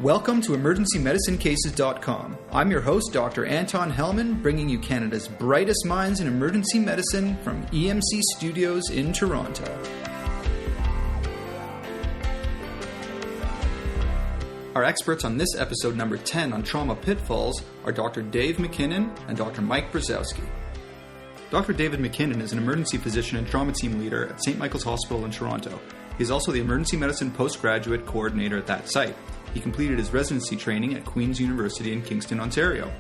Welcome to EmergencyMedicineCases.com. I'm your host, Dr. Anton Hellman, bringing you Canada's brightest minds in emergency medicine from EMC Studios in Toronto. Our experts on this episode number 10 on Trauma Pitfalls are Dr. Dave MacKinnon and Dr. Mike Brzozowski. Dr. David MacKinnon is an emergency physician and trauma team leader at St. Michael's Hospital in Toronto. He is also the emergency medicine postgraduate coordinator at that site. He completed his residency training at Queen's University in Kingston, Ontario.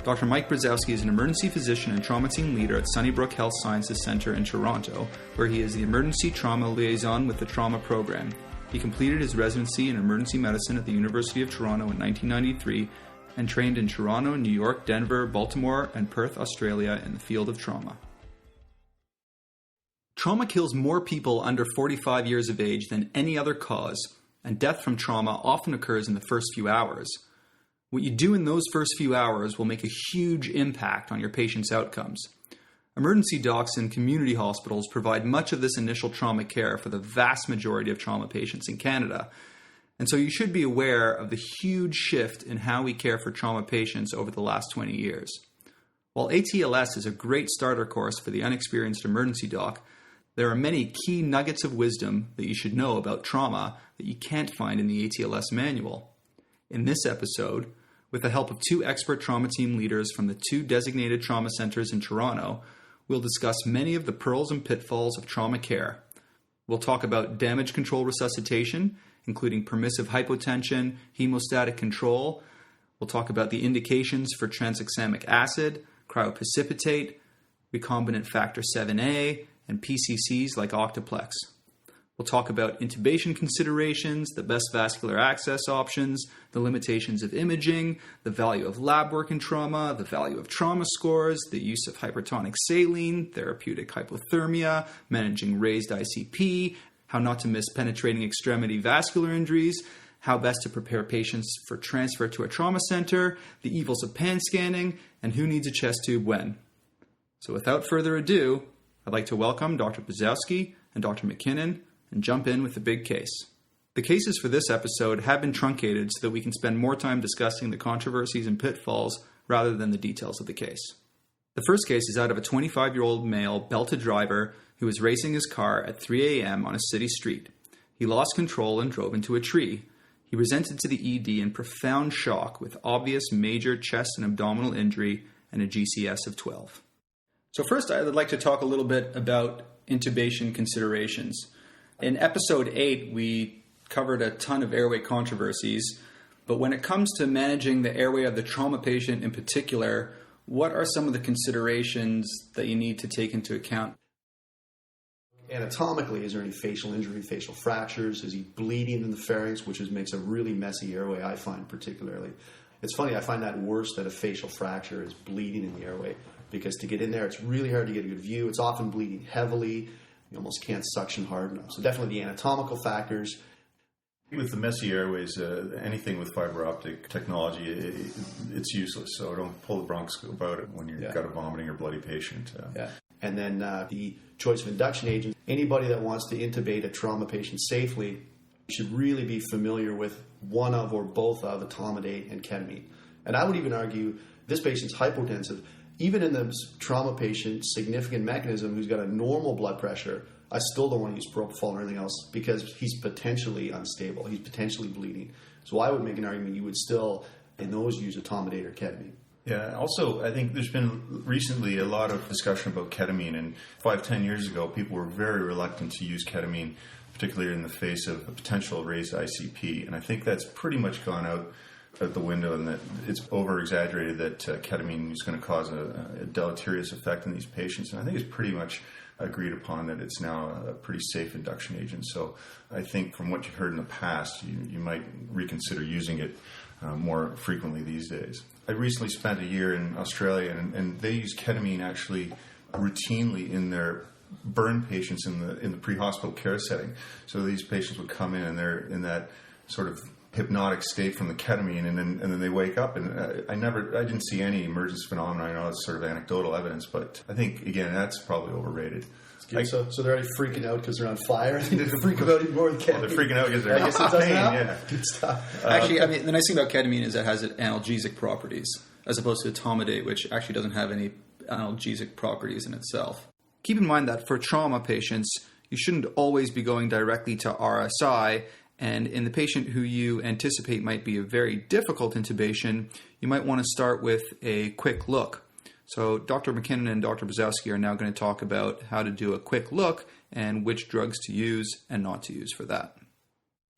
Dr. Mike Brzozowski is an emergency physician and trauma team leader at Sunnybrook Health Sciences Centre in Toronto, where he is the emergency trauma liaison with the trauma program. He completed his residency in emergency medicine at the University of Toronto in 1993 and trained in Toronto, New York, Denver, Baltimore, and Perth, Australia in the field of trauma. Trauma kills more people under 45 years of age than any other cause, and death from trauma often occurs in the first few hours. What you do in those first few hours will make a huge impact on your patient's outcomes. Emergency docs in community hospitals provide much of this initial trauma care for the vast majority of trauma patients in Canada, and so you should be aware of the huge shift in how we care for trauma patients over the last 20 years. While ATLS is a great starter course for the unexperienced emergency doc, there are many key nuggets of wisdom that you should know about trauma that you can't find in the ATLS manual. In this episode, with the help of two expert trauma team leaders from the two designated trauma centers in Toronto, we'll discuss many of the pearls and pitfalls of trauma care. We'll talk about damage control resuscitation, including permissive hypotension, hemostatic control. We'll talk about the indications for Tranexamic Acid, cryoprecipitate, Recombinant Factor 7A, and PCCs like Octoplex. We'll talk about intubation considerations, the best vascular access options, the limitations of imaging, the value of lab work in trauma, the value of trauma scores, the use of hypertonic saline, therapeutic hypothermia, managing raised ICP, how not to miss penetrating extremity vascular injuries, how best to prepare patients for transfer to a trauma center, the evils of pan scanning, and who needs a chest tube when. So without further ado, I'd like to welcome Dr. Brzozowski and Dr. MacKinnon and jump in with the big case. The cases for this episode have been truncated so that we can spend more time discussing the controversies and pitfalls rather than the details of the case. The first case is out of a 25-year-old male belted driver who was racing his car at 3 a.m. on a city street. He lost control and drove into a tree. He presented to the ED in profound shock with obvious major chest and abdominal injury and a GCS of 12. So first, I would like to talk a little bit about intubation considerations. In episode 8, we covered a ton of airway controversies, but when it comes to managing the airway of the trauma patient in particular, what are some of the considerations that you need to take into account? Anatomically, is there any facial injury, facial fractures? Is he bleeding in the pharynx, which makes a really messy airway, I find particularly. It's funny, I find that worse that a facial fracture is bleeding in the airway, because to get in there, it's really hard to get a good view. It's often bleeding heavily. You almost can't suction hard enough. So definitely the anatomical factors. With the messy airways, anything with fiber optic technology, it's useless. So don't pull the broncs about it when you've got a vomiting or bloody patient. And then the choice of induction agents. Anybody that wants to intubate a trauma patient safely should really be familiar with one of or both of etomidate and ketamine. And I would even argue this patient's hypotensive. Even in the trauma patient, significant mechanism who's got a normal blood pressure, I still don't want to use propofol or anything else because he's potentially unstable. He's potentially bleeding. So I would make an argument you would still, in those, use etomidate or ketamine. Yeah, also, I think there's been recently a lot of discussion about ketamine. And 5-10 years ago, people were very reluctant to use ketamine, particularly in the face of a potential raised ICP. And I think that's pretty much gone out the window, and that it's over-exaggerated that ketamine is going to cause a deleterious effect in these patients. And I think it's pretty much agreed upon that it's now a pretty safe induction agent. So I think from what you've heard in the past, you might reconsider using it more frequently these days. I recently spent a year in Australia, and they use ketamine actually routinely in their burn patients in the pre-hospital care setting. So these patients would come in and they're in that sort of hypnotic state from the ketamine, and then they wake up, and I didn't see any emergence phenomena. I know that's sort of anecdotal evidence, but I think, again, that's probably overrated. So they're already freaking out because they're on fire. I think they're freaking out even more with ketamine. Well, they're freaking out because they're I guess it doesn't pain, help. yeah. Good stuff. Actually, I mean, the nice thing about ketamine is it has analgesic properties, as opposed to etomidate, which actually doesn't have any analgesic properties in itself. Keep in mind that for trauma patients, you shouldn't always be going directly to RSI, and in the patient who you anticipate might be a very difficult intubation, you might want to start with a quick look. So Dr. MacKinnon and Dr. Brzozowski are now going to talk about how to do a quick look and which drugs to use and not to use for that.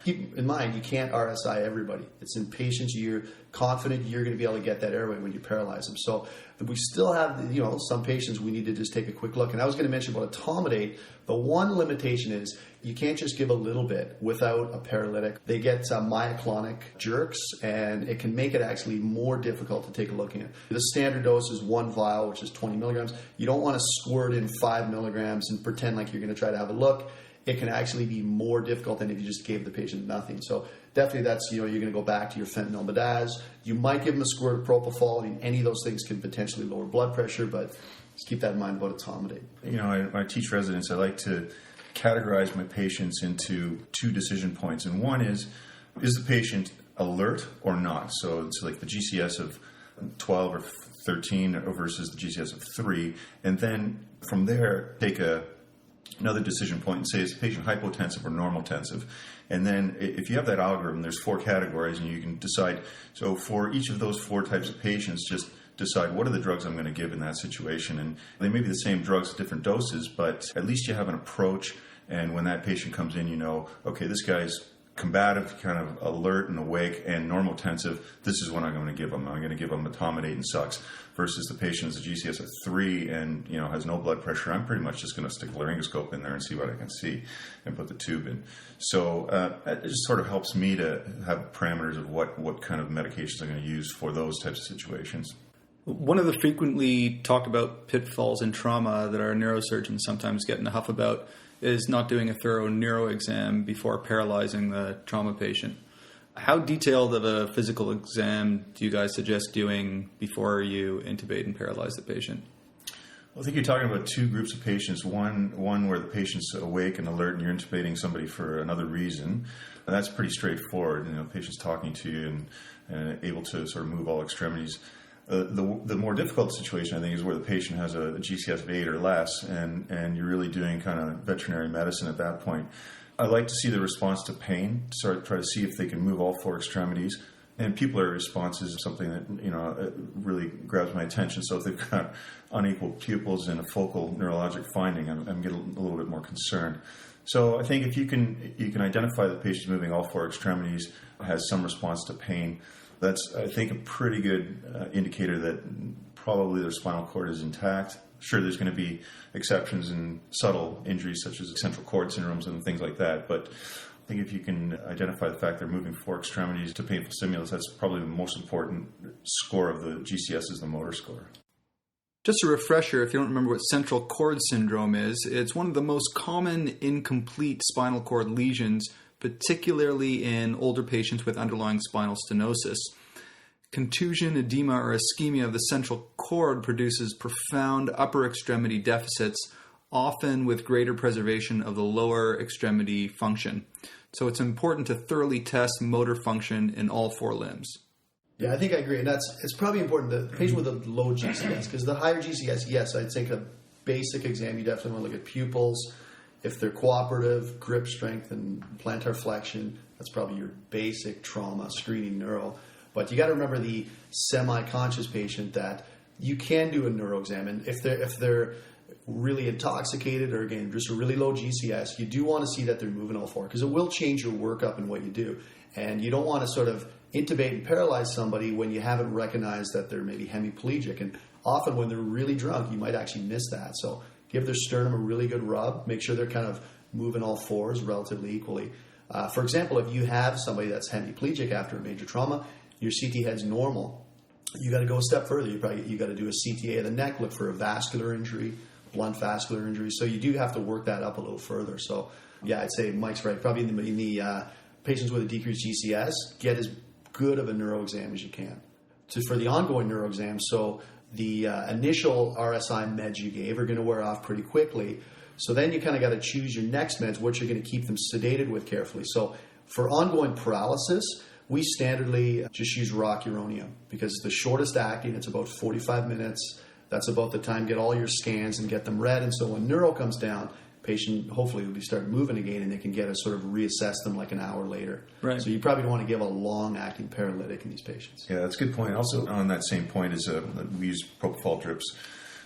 Keep in mind, you can't RSI everybody. It's in patients you're confident you're going to be able to get that airway when you paralyze them. So we still have, some patients we need to just take a quick look. And I was going to mention about etomidate. The one limitation is you can't just give a little bit without a paralytic. They get myoclonic jerks, and it can make it actually more difficult to take a look at. The standard dose is 1 vial, which is 20 milligrams. You don't want to squirt in 5 milligrams and pretend like you're going to try to have a look. It can actually be more difficult than if you just gave the patient nothing. So definitely that's, you're going to go back to your fentanyl midaz. You might give them a squirt of propofol. I mean, any of those things can potentially lower blood pressure, but just keep that in mind about etomidate. When I teach residents, I like to categorize my patients into 2 decision points. And one is the patient alert or not? So it's like the GCS of 12 or 13 versus the GCS of 3. And then from there, take another decision point and say, is the patient hypotensive or normaltensive? And then if you have that algorithm, there's 4 categories, and you can decide. So for each of those 4 types of patients, just decide what are the drugs I'm going to give in that situation. And they may be the same drugs at different doses, but at least you have an approach. And when that patient comes in, okay, this guy's combative, kind of alert and awake, and normaltensive. This is what I'm going to give them. I'm going to give them etomidate and sucks. Versus the patient is a GCS of 3 and has no blood pressure. I'm pretty much just going to stick a laryngoscope in there and see what I can see, and put the tube in. So it just sort of helps me to have parameters of what kind of medications I'm going to use for those types of situations. One of the frequently talked about pitfalls in trauma that our neurosurgeons sometimes get in a huff about is not doing a thorough neuro exam before paralyzing the trauma patient. How detailed of a physical exam do you guys suggest doing before you intubate and paralyze the patient? Well, I think you're talking about 2 groups of patients. One where the patient's awake and alert and you're intubating somebody for another reason. And that's pretty straightforward. Patient's talking to you and able to sort of move all extremities. The more difficult situation, I think, is where the patient has a GCS of 8 or less, and you're really doing kind of veterinary medicine at that point. I like to see the response to pain, try to see if they can move all 4 extremities. And pupillary response is something that really grabs my attention. So if they've got unequal pupils and a focal neurologic finding, I'm getting a little bit more concerned. So I think if you can identify the patient's moving all 4 extremities, has some response to pain, that's, I think, a pretty good indicator that probably their spinal cord is intact. Sure, there's going to be exceptions in subtle injuries such as central cord syndromes and things like that, but I think if you can identify the fact they're moving 4 extremities to painful stimulus, that's probably the most important score of the GCS is the motor score. Just a refresher, if you don't remember what central cord syndrome is, it's one of the most common incomplete spinal cord lesions, particularly in older patients with underlying spinal stenosis. Contusion, edema, or ischemia of the central cord produces profound upper extremity deficits, often with greater preservation of the lower extremity function. So it's important to thoroughly test motor function in all 4 limbs. Yeah, I think I agree. And it's probably important that the patient with a low GCS, because the higher GCS, yes, I'd think a basic exam, you definitely want to look at pupils. If they're cooperative, grip strength, and plantar flexion, that's probably your basic trauma screening neuro. But you got to remember the semi-conscious patient that you can do a neuro exam. And if they're really intoxicated or, again, just a really low GCS, you do want to see that they're moving all 4 because it will change your workup and what you do. And you don't want to sort of intubate and paralyze somebody when you haven't recognized that they're maybe hemiplegic. And often when they're really drunk, you might actually miss that. So give their sternum a really good rub. Make sure they're kind of moving all 4s relatively equally. For example, if you have somebody that's hemiplegic after a major trauma, your CT head's normal, you got to go a step further. You got to do a CTA of the neck, look for a vascular injury, blunt vascular injury. So you do have to work that up a little further. So yeah, I'd say Mike's right. Probably in the patients with a decreased GCS, get as good of a neuro exam as you can. For the ongoing neuro exam, so the initial RSI meds you gave are going to wear off pretty quickly. So then you kind of got to choose your next meds, what you're going to keep them sedated with carefully. So for ongoing paralysis, we standardly just use rocuronium because it's the shortest acting. It's about 45 minutes. That's about the time to get all your scans and get them read. And so when neuro comes down, patient hopefully will be start moving again, and they can get a sort of reassess them like an hour later. Right. So you probably don't want to give a long-acting paralytic in these patients. Yeah, that's a good point. Also, on that same point is we use propofol drips,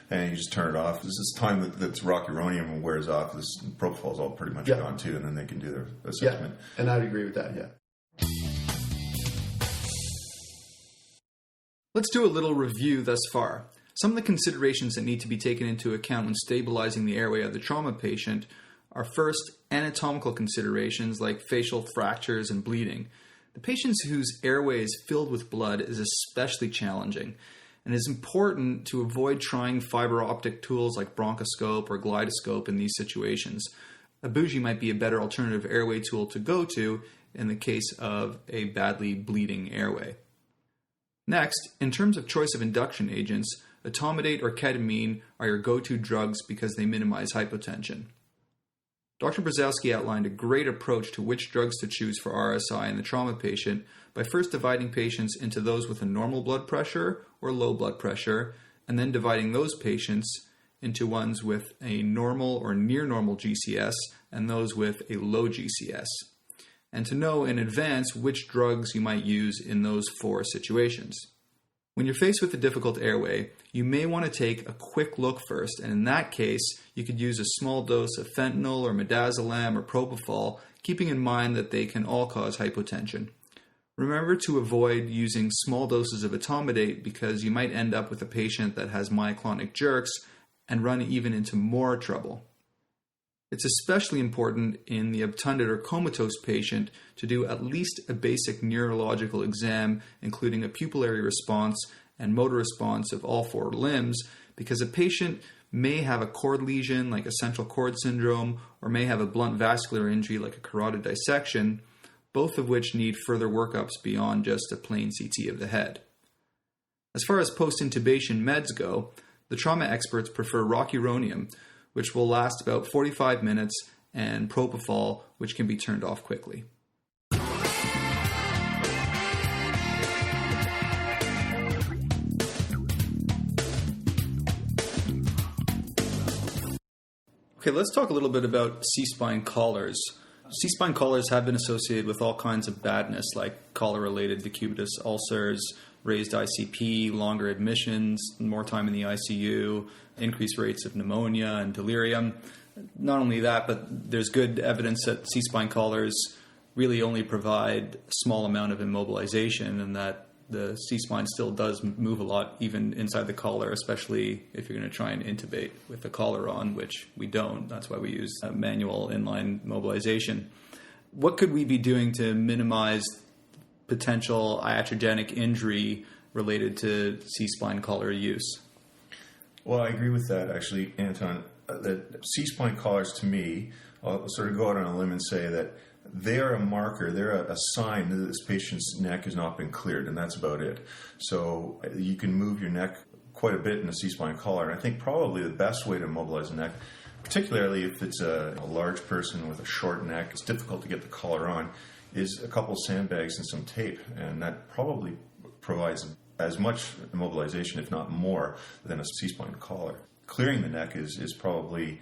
and you just turn it off. This is time that rocuronium wears off. This propofol's all pretty much gone too, and then they can do their assessment. Yeah, and I'd agree with that. Yeah. Let's do a little review thus far. Some of the considerations that need to be taken into account when stabilizing the airway of the trauma patient are first, anatomical considerations like facial fractures and bleeding. The patients whose airway is filled with blood is especially challenging, and it is important to avoid trying fiber optic tools like bronchoscope or glidoscope in these situations. A bougie might be a better alternative airway tool to go to in the case of a badly bleeding airway. Next, in terms of choice of induction agents, etomidate or ketamine are your go-to drugs because they minimize hypotension. Dr. Brzozowski outlined a great approach to which drugs to choose for RSI in the trauma patient by first dividing patients into those with a normal blood pressure or low blood pressure, and then dividing those patients into ones with a normal or near normal GCS and those with a low GCS, and to know in advance which drugs you might use in those 4 situations. When you're faced with a difficult airway, you may want to take a quick look first, and in that case, you could use a small dose of fentanyl or midazolam or propofol, keeping in mind that they can all cause hypotension. Remember to avoid using small doses of etomidate because you might end up with a patient that has myoclonic jerks and run even into more trouble. It's especially important in the obtunded or comatose patient to do at least a basic neurological exam, including a pupillary response and motor response of all 4 limbs, because a patient may have a cord lesion like a central cord syndrome or may have a blunt vascular injury like a carotid dissection, both of which need further workups beyond just a plain CT of the head. As far as post-intubation meds go, the trauma experts prefer rocuronium, which will last about 45 minutes, and propofol, which can be turned off quickly. Okay, let's talk a little bit about C-spine collars. C-spine collars have been associated with all kinds of badness, like collar-related decubitus ulcers, raised ICP, longer admissions, more time in the ICU, increased rates of pneumonia and delirium. Not only that, but there's good evidence that C-spine collars really only provide a small amount of immobilization, and that the C-spine still does move a lot even inside the collar, especially if you're going to try and intubate with the collar on, which we don't. That's why we use manual inline mobilization. What could we be doing to minimize potential iatrogenic injury related to C-spine collar use? Well, I agree with that, actually, Anton. That C-spine collars, to me, I'll sort of go out on a limb and say that they're a marker, they're a sign that this patient's neck has not been cleared, and that's about it. So you can move your neck quite a bit in a C-spine collar, and I think probably the best way to immobilize the neck, particularly if it's a large person with a short neck, it's difficult to get the collar on, is a couple sandbags and some tape, and that probably provides as much immobilization, if not more, than a C-spine collar. Clearing the neck is probably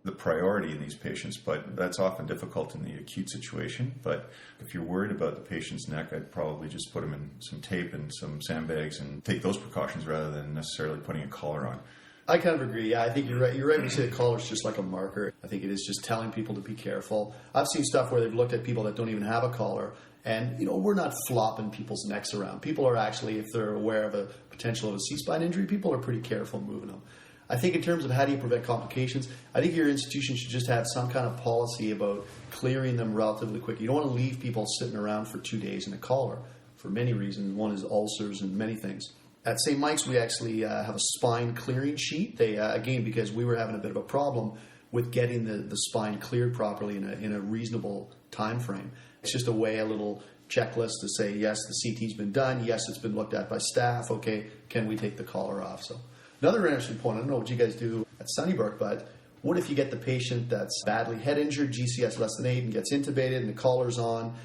the priority in these patients, but that's often difficult in the acute situation. But if you're worried about the patient's neck, I'd probably just put them in some tape and some sandbags and take those precautions rather than necessarily putting a collar on. I kind of agree. Yeah, I think you're right. You're right when you say the collar is just like a marker. I think it is just telling people to be careful. I've seen stuff where they've looked at people that don't even have a collar, and we're not flopping people's necks around. People are actually, if they're aware of a potential of a C-spine injury, people are pretty careful moving them. I think in terms of how do you prevent complications, I think your institution should just have some kind of policy about clearing them relatively quick. You don't want to leave people sitting around for 2 days in a collar for many reasons. One is ulcers and many things. At St. Mike's, we actually have a spine clearing sheet. They again, because we were having a bit of a problem with getting the spine cleared properly in a reasonable time frame. It's just a little checklist to say, yes, the CT's been done. Yes, it's been looked at by staff. Okay, can we take the collar off? So another interesting point, I don't know what you guys do at Sunnybrook, but what if you get the patient that's badly head injured, GCS less than 8, and gets intubated and the collar's on,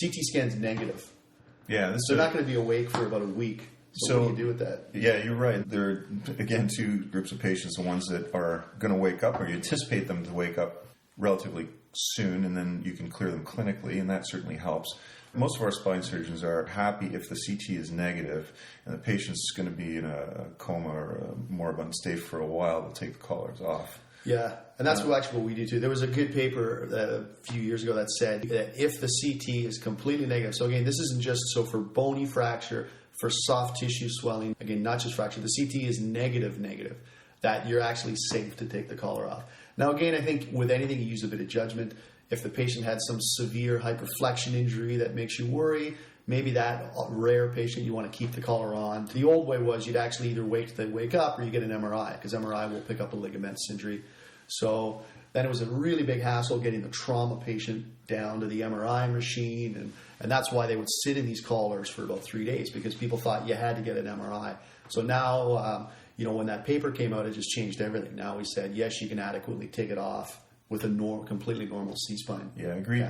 CT scan's negative. Yeah, they're not going to be awake for about a week. So what do you do with that? Yeah, you're right. There are, again, two groups of patients, the ones that are going to wake up, or you anticipate them to wake up relatively soon, and then you can clear them clinically, and that certainly helps. Most of our spine surgeons are happy if the CT is negative and the patient's going to be in a coma or a moribund state for a while. They'll take the collars off. Yeah, and that's what we do too. There was a good paper a few years ago that said that if the CT is completely negative, so again, this isn't just so for bony fracture, for soft tissue swelling, again, not just fracture, the CT is negative, that you're actually safe to take the collar off. Now, again, I think with anything, you use a bit of judgment. If the patient had some severe hyperflexion injury that makes you worry, maybe that rare patient you want to keep the collar on. The old way was you'd actually either wait till they wake up or you get an MRI, because MRI will pick up a ligamentous injury. So then it was a really big hassle getting the trauma patient down to the MRI machine, and that's why they would sit in these collars for about 3 days, because people thought you had to get an MRI. So now, when that paper came out, it just changed everything. Now we said, yes, you can adequately take it off with a completely normal C-spine. Yeah, I agree.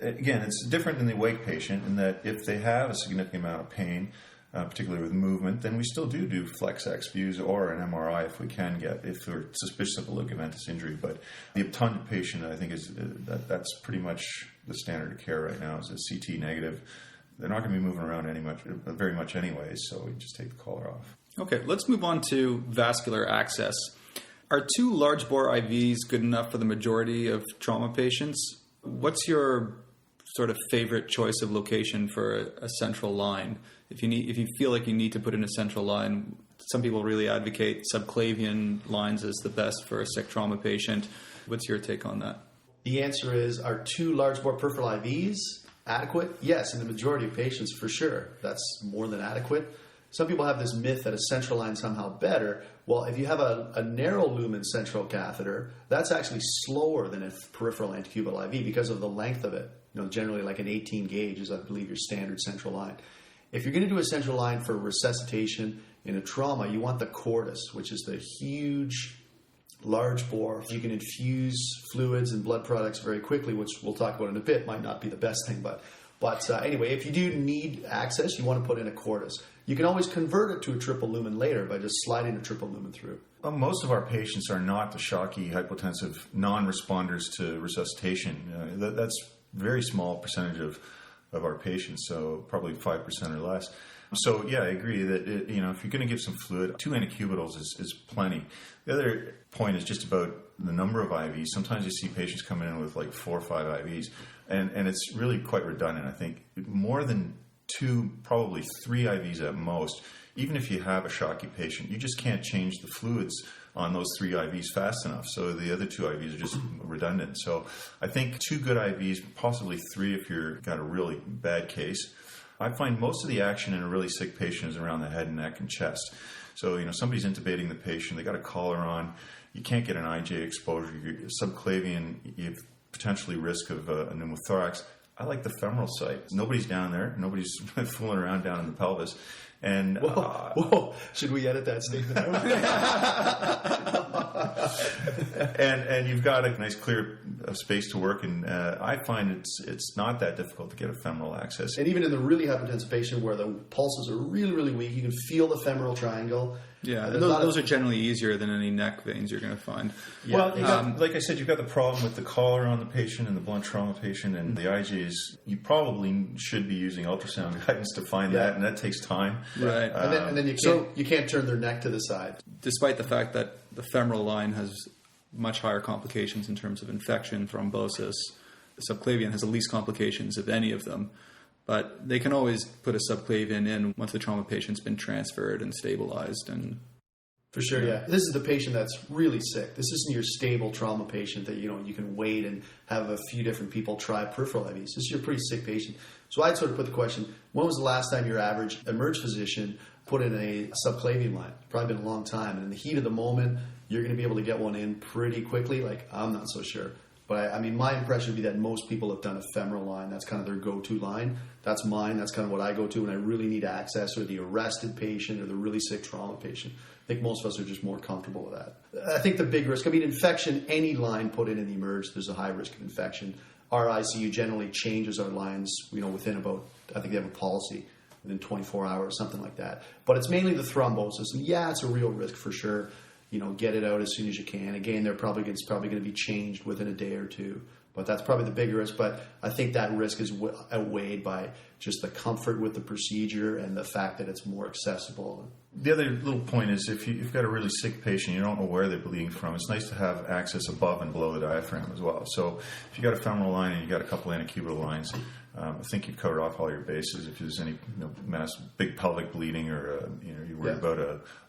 Again, it's different than the awake patient in that if they have a significant amount of pain, particularly with movement, then we still do flex X views or an MRI if we can if we're suspicious of a ligamentous injury. But the obtunded patient, I think, that's pretty much the standard of care right now, is a CT negative. They're not going to be moving around very much anyways, so we just take the collar off. Okay, let's move on to vascular access. Are 2 large bore IVs good enough for the majority of trauma patients? What's your sort of favorite choice of location for a central line? If you feel like you need to put in a central line, some people really advocate subclavian lines as the best for a sick trauma patient. What's your take on that? The answer is, are 2 large bore peripheral IVs adequate? Yes, in the majority of patients, for sure. That's more than adequate. Some people have this myth that a central line is somehow better. Well, if you have a narrow lumen central catheter, that's actually slower than a peripheral antecubital IV because of the length of it. Generally like an 18 gauge is, I believe, your standard central line. If you're going to do a central line for resuscitation in a trauma, you want the cordis, which is the huge, large bore. You can infuse fluids and blood products very quickly, which we'll talk about in a bit. Might not be the best thing, but anyway, if you do need access, you want to put in a cordis. You can always convert it to a triple lumen later by just sliding a triple lumen through. Well, most of our patients are not the shocky, hypotensive non-responders to resuscitation. That's a very small percentage of our patients, so probably 5% or less. So, yeah, I agree that, if you're going to give some fluid, 2 anticubitals is plenty. The other point is just about the number of IVs. Sometimes you see patients coming in with like 4 or 5 IVs, and it's really quite redundant. I think more than 2, probably 3 IVs at most. Even if you have a shocky patient, you just can't change the fluids on those 3 IVs fast enough. So the other 2 IVs are just redundant. So I think 2 good IVs, possibly 3 if you've got a really bad case. I find most of the action in a really sick patient is around the head and neck and chest. So, somebody's intubating the patient, they got a collar on, you can't get an IJ exposure, you're subclavian, you have potentially risk of a pneumothorax. I like the femoral site. Nobody's down there. Nobody's fooling around down in the pelvis. And whoa! Should we edit that statement out? and you've got a nice clear space to work, and I find it's not that difficult to get a femoral access. And even in the really hypertensive patient where the pulses are really, really weak, you can feel the femoral triangle. Yeah, and those are generally easier than any neck veins you're going to find. Yeah. Well, like I said, you've got the problem with the collar on the patient and the blunt trauma patient and the IJs. You probably should be using ultrasound guidance to find that, and that takes time. Right. And then you can't turn their neck to the side. Despite the fact that the femoral line has much higher complications in terms of infection, thrombosis, the subclavian has the least complications of any of them. But they can always put a subclavian in once the trauma patient's been transferred and stabilized. And for sure, yeah. This is the patient that's really sick. This isn't your stable trauma patient that you can wait and have a few different people try peripheral IVs. This is your pretty sick patient. So I'd sort of put the question, when was the last time your average emerge physician put in a subclavian line? Probably been a long time. And in the heat of the moment, you're going to be able to get one in pretty quickly. Like, I'm not so sure. But I mean, my impression would be that most people have done a femoral line. That's kind of their go-to line. That's mine. That's kind of what I go to when I really need access, or the arrested patient or the really sick trauma patient. I think most of us are just more comfortable with that. I think the big risk, I mean, infection, any line put in the emerge, there's a high risk of infection. Our ICU generally changes our lines, within about, I think they have a policy, within 24 hours, something like that. But it's mainly the thrombosis. And yeah, it's a real risk for sure. Get it out as soon as you can. Again, it's probably going to be changed within a day or two. But that's probably the bigger risk. But I think that risk is outweighed by just the comfort with the procedure and the fact that it's more accessible. The other little point is, if you've got a really sick patient, you don't know where they're bleeding from, it's nice to have access above and below the diaphragm as well. So if you got a femoral line and you got a couple antecubital lines, I think you've covered off all your bases. If there's any big pelvic bleeding, or you're worried about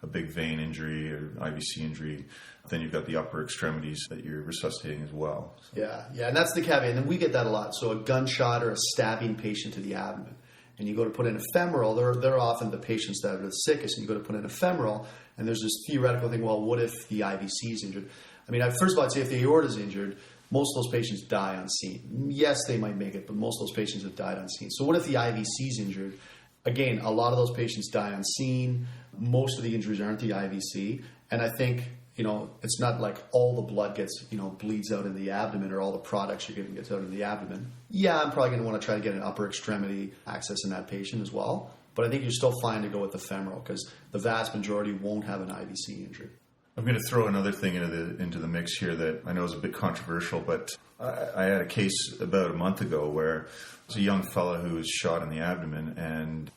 a big vein injury or IVC injury, then you've got the upper extremities that you're resuscitating as well. So. Yeah, and that's the caveat. And we get that a lot. So a gunshot or a stabbing patient to the abdomen, and you go to put in a femoral, they're often the patients that are the sickest, and you go to put in a femoral, and there's this theoretical thing, well, what if the IVC is injured? I mean, first of all, I'd say if the aorta is injured, most of those patients die on scene. Yes, they might make it, but most of those patients have died on scene. So what if the IVC is injured? Again, a lot of those patients die on scene. Most of the injuries aren't the IVC. And I think, it's not like all the blood gets, bleeds out in the abdomen, or all the products you're giving gets out in the abdomen. Yeah, I'm probably going to want to try to get an upper extremity access in that patient as well. But I think you're still fine to go with the femoral, because the vast majority won't have an IVC injury. I'm going to throw another thing into the mix here that I know is a bit controversial, but I had a case about a month ago where there was a young fella who was shot in the abdomen, and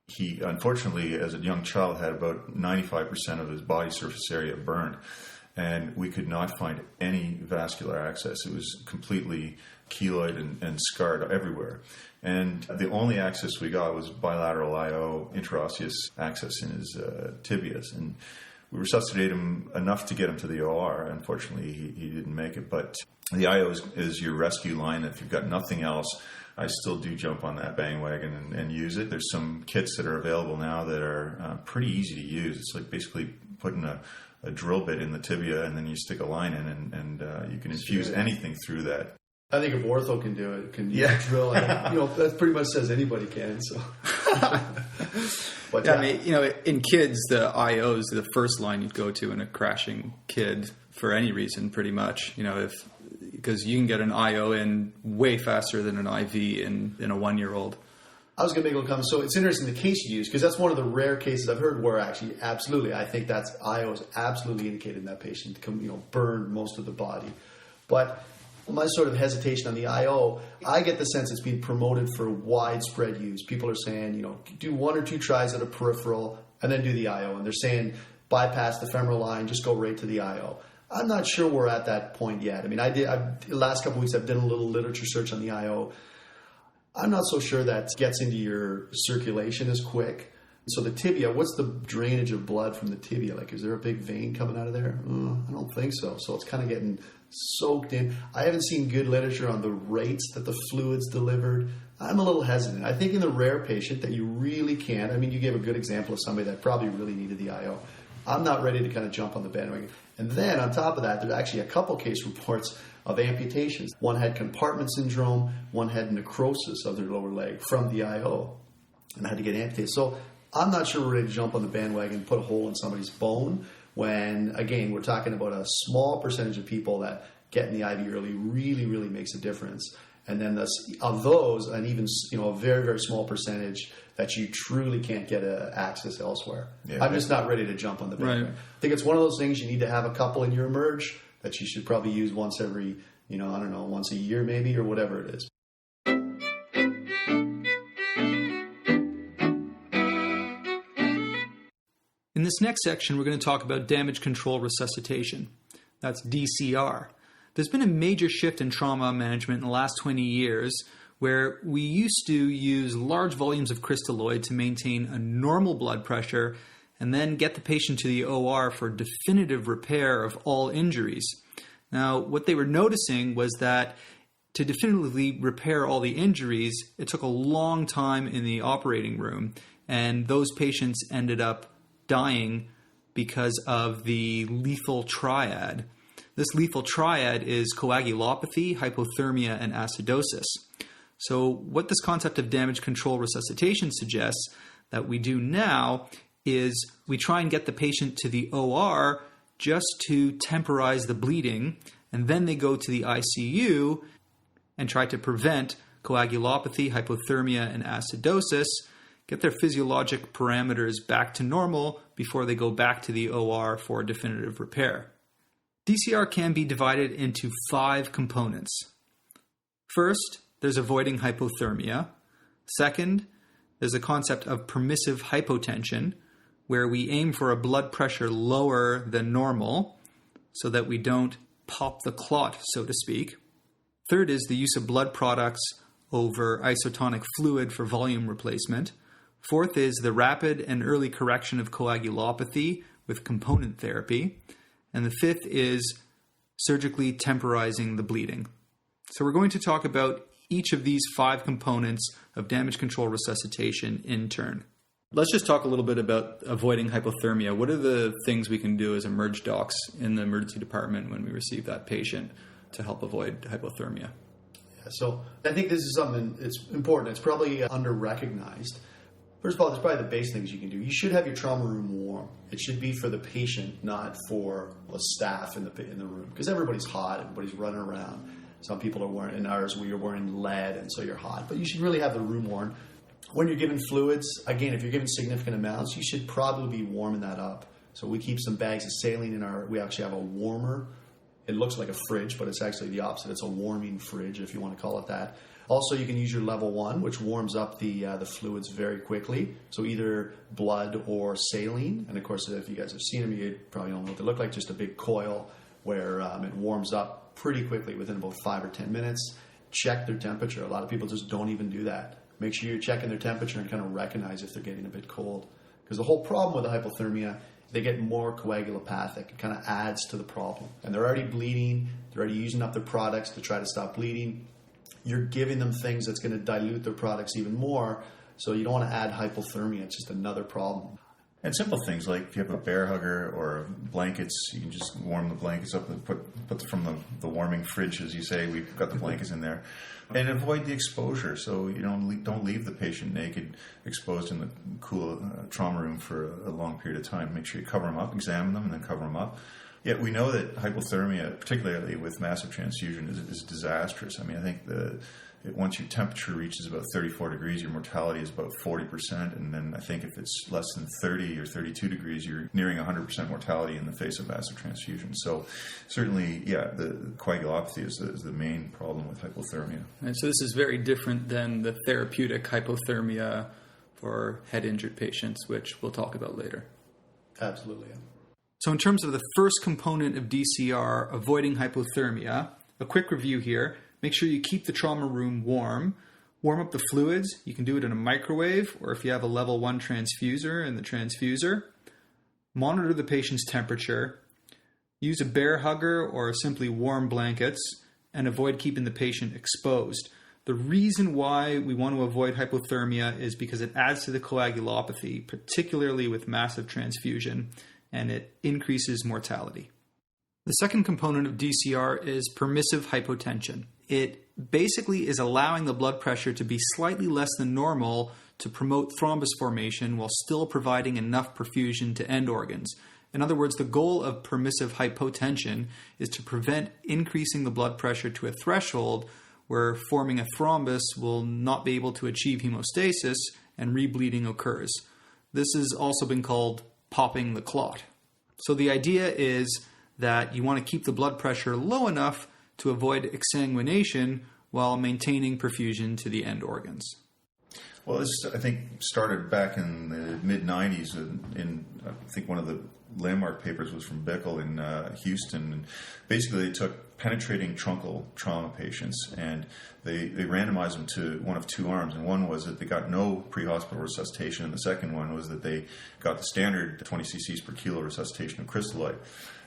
he, unfortunately, as a young child, had about 95% of his body surface area burned, and we could not find any vascular access. It was completely keloid and scarred everywhere. And the only access we got was bilateral IO intraosseous access in his tibias. And we resuscitated him enough to get him to the OR. Unfortunately, he didn't make it. But the IO is your rescue line. If you've got nothing else, I still do jump on that bandwagon and use it. There's some kits that are available now that are pretty easy to use. It's like basically putting a drill bit in the tibia, and then you stick a line in, and you can infuse anything through that. I think if ortho can do it, drill. That pretty much says anybody can. So, but I mean, in kids, the IO is the first line you'd go to in a crashing kid for any reason, pretty much. Because you can get an IO in way faster than an IV in a 1-year-old. I was going to make a little comment. So it's interesting the case you use, because that's one of the rare cases I've heard where actually, absolutely, I think that's IO is absolutely indicated in that patient to burn most of the body. But my sort of hesitation on the IO, I get the sense it's being promoted for widespread use. People are saying, do 1 or 2 tries at a peripheral and then do the IO. And they're saying, bypass the femoral line, just go right to the IO. I'm not sure we're at that point yet. I mean, the last couple of weeks I've done a little literature search on the IO. I'm not so sure that gets into your circulation as quick. So the tibia, what's the drainage of blood from the tibia? Like, is there a big vein coming out of there? I don't think so. So it's kind of getting soaked in. I haven't seen good literature on the rates that the fluid's delivered. I'm a little hesitant. I think in the rare patient that you really can't. I mean, you gave a good example of somebody that probably really needed the IO. I'm not ready to kind of jump on the bandwagon. And then on top of that, there's actually a couple case reports of amputations. One had compartment syndrome, one had necrosis of their lower leg from the IO, and had to get amputated. So I'm not sure we're ready to jump on the bandwagon and put a hole in somebody's bone when, again, we're talking about a small percentage of people that get in the IV early really, really makes a difference. And then of those, and even a very, very small percentage that you truly can't get access elsewhere. Yeah, I'm just not ready to jump on the bandwagon. Right. I think it's one of those things you need to have a couple in your emerge that you should probably use once every, once a year maybe, or whatever it is. In this next section, we're going to talk about damage control resuscitation. That's DCR. There's been a major shift in trauma management in the last 20 years where we used to use large volumes of crystalloid to maintain a normal blood pressure and then get the patient to the OR for definitive repair of all injuries. Now, what they were noticing was that to definitively repair all the injuries, it took a long time in the operating room, and those patients ended up dying because of the lethal triad. This lethal triad is coagulopathy, hypothermia, and acidosis. So what this concept of damage control resuscitation suggests that we do now is we try and get the patient to the OR just to temporize the bleeding, and then they go to the ICU and try to prevent coagulopathy, hypothermia, and acidosis, get their physiologic parameters back to normal before they go back to the OR for definitive repair. DCR can be divided into 5 components. First, there's avoiding hypothermia. Second, there's a concept of permissive hypotension, where we aim for a blood pressure lower than normal so that we don't pop the clot, so to speak. Third is the use of blood products over isotonic fluid for volume replacement. Fourth is the rapid and early correction of coagulopathy with component therapy. And the fifth is surgically temporizing the bleeding. So we're going to talk about each of these 5 components of damage control resuscitation in turn. Let's just talk a little bit about avoiding hypothermia. What are the things we can do as emerg docs in the emergency department when we receive that patient to help avoid hypothermia? Yeah, so I think this is something that's important. It's probably under-recognized. First of all, there's probably the base things you can do. You should have your trauma room warm. It should be for the patient, not for the staff in the room. Because everybody's hot, everybody's running around. Some people are wearing, in ours, where you're wearing lead, and so you're hot. But you should really have the room warm. When you're giving fluids, again, if you're giving significant amounts, you should probably be warming that up. So we keep some bags of saline in we actually have a warmer. It looks like a fridge, but it's actually the opposite. It's a warming fridge, if you want to call it that. Also, you can use your level 1, which warms up the fluids very quickly. So either blood or saline. And of course, if you guys have seen them, you probably don't know what they look like. Just a big coil where it warms up pretty quickly within about 5 or 10 minutes. Check their temperature. A lot of people just don't even do that. Make sure you're checking their temperature and kind of recognize if they're getting a bit cold. Because the whole problem with the hypothermia, they get more coagulopathic. It kind of adds to the problem. And they're already bleeding. They're already using up their products to try to stop bleeding. You're giving them things that's going to dilute their products even more. So you don't want to add hypothermia. It's just another problem. And simple things like if you have a bear hugger or blankets, you can just warm the blankets up and put from the warming fridge, as you say. We've got the blankets in there. And avoid the exposure. So you don't leave the patient naked, exposed in the cool trauma room for a long period of time. Make sure you cover them up, examine them, and then cover them up. Yet we know that hypothermia, particularly with massive transfusion, is disastrous. I mean, I think once your temperature reaches about 34 degrees, your mortality is about 40%. And then I think if it's less than 30 or 32 degrees, you're nearing 100% mortality in the face of massive transfusion. So certainly, yeah, the coagulopathy is the main problem with hypothermia. And so this is very different than the therapeutic hypothermia for head-injured patients, which we'll talk about later. Absolutely, yeah. So in terms of the first component of DCR, avoiding hypothermia, a quick review here. Make sure you keep the trauma room warm. Warm up the fluids. You can do it in a microwave or if you have a level 1 transfuser in the transfuser. Monitor the patient's temperature. Use a bear hugger or simply warm blankets and avoid keeping the patient exposed. The reason why we want to avoid hypothermia is because it adds to the coagulopathy, particularly with massive transfusion, and it increases mortality. The second component of DCR is permissive hypotension. It basically is allowing the blood pressure to be slightly less than normal to promote thrombus formation while still providing enough perfusion to end organs. In other words, the goal of permissive hypotension is to prevent increasing the blood pressure to a threshold where forming a thrombus will not be able to achieve hemostasis and rebleeding occurs. This has also been called popping the clot. So the idea is that you want to keep the blood pressure low enough to avoid exsanguination while maintaining perfusion to the end organs. Well, this, I think, started back in the mid-90s. I think one of the landmark papers was from Bickel in Houston. And basically, they took penetrating truncal trauma patients, and they randomized them to one of 2 arms. And one was that they got no pre-hospital resuscitation, and the second one was that they got the standard 20 cc's per kilo resuscitation of crystalloid.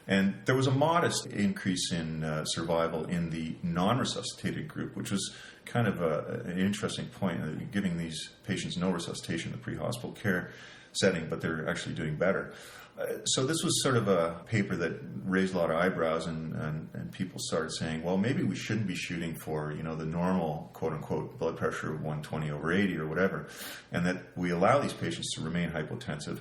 And there was a modest increase in survival in the non-resuscitated group, which was kind of an interesting point, giving these patients no resuscitation in the pre-hospital care setting, but they're actually doing better. So this was sort of a paper that raised a lot of eyebrows, and people started saying, well, maybe we shouldn't be shooting for, the normal, quote-unquote, blood pressure of 120/80 or whatever, and that we allow these patients to remain hypotensive.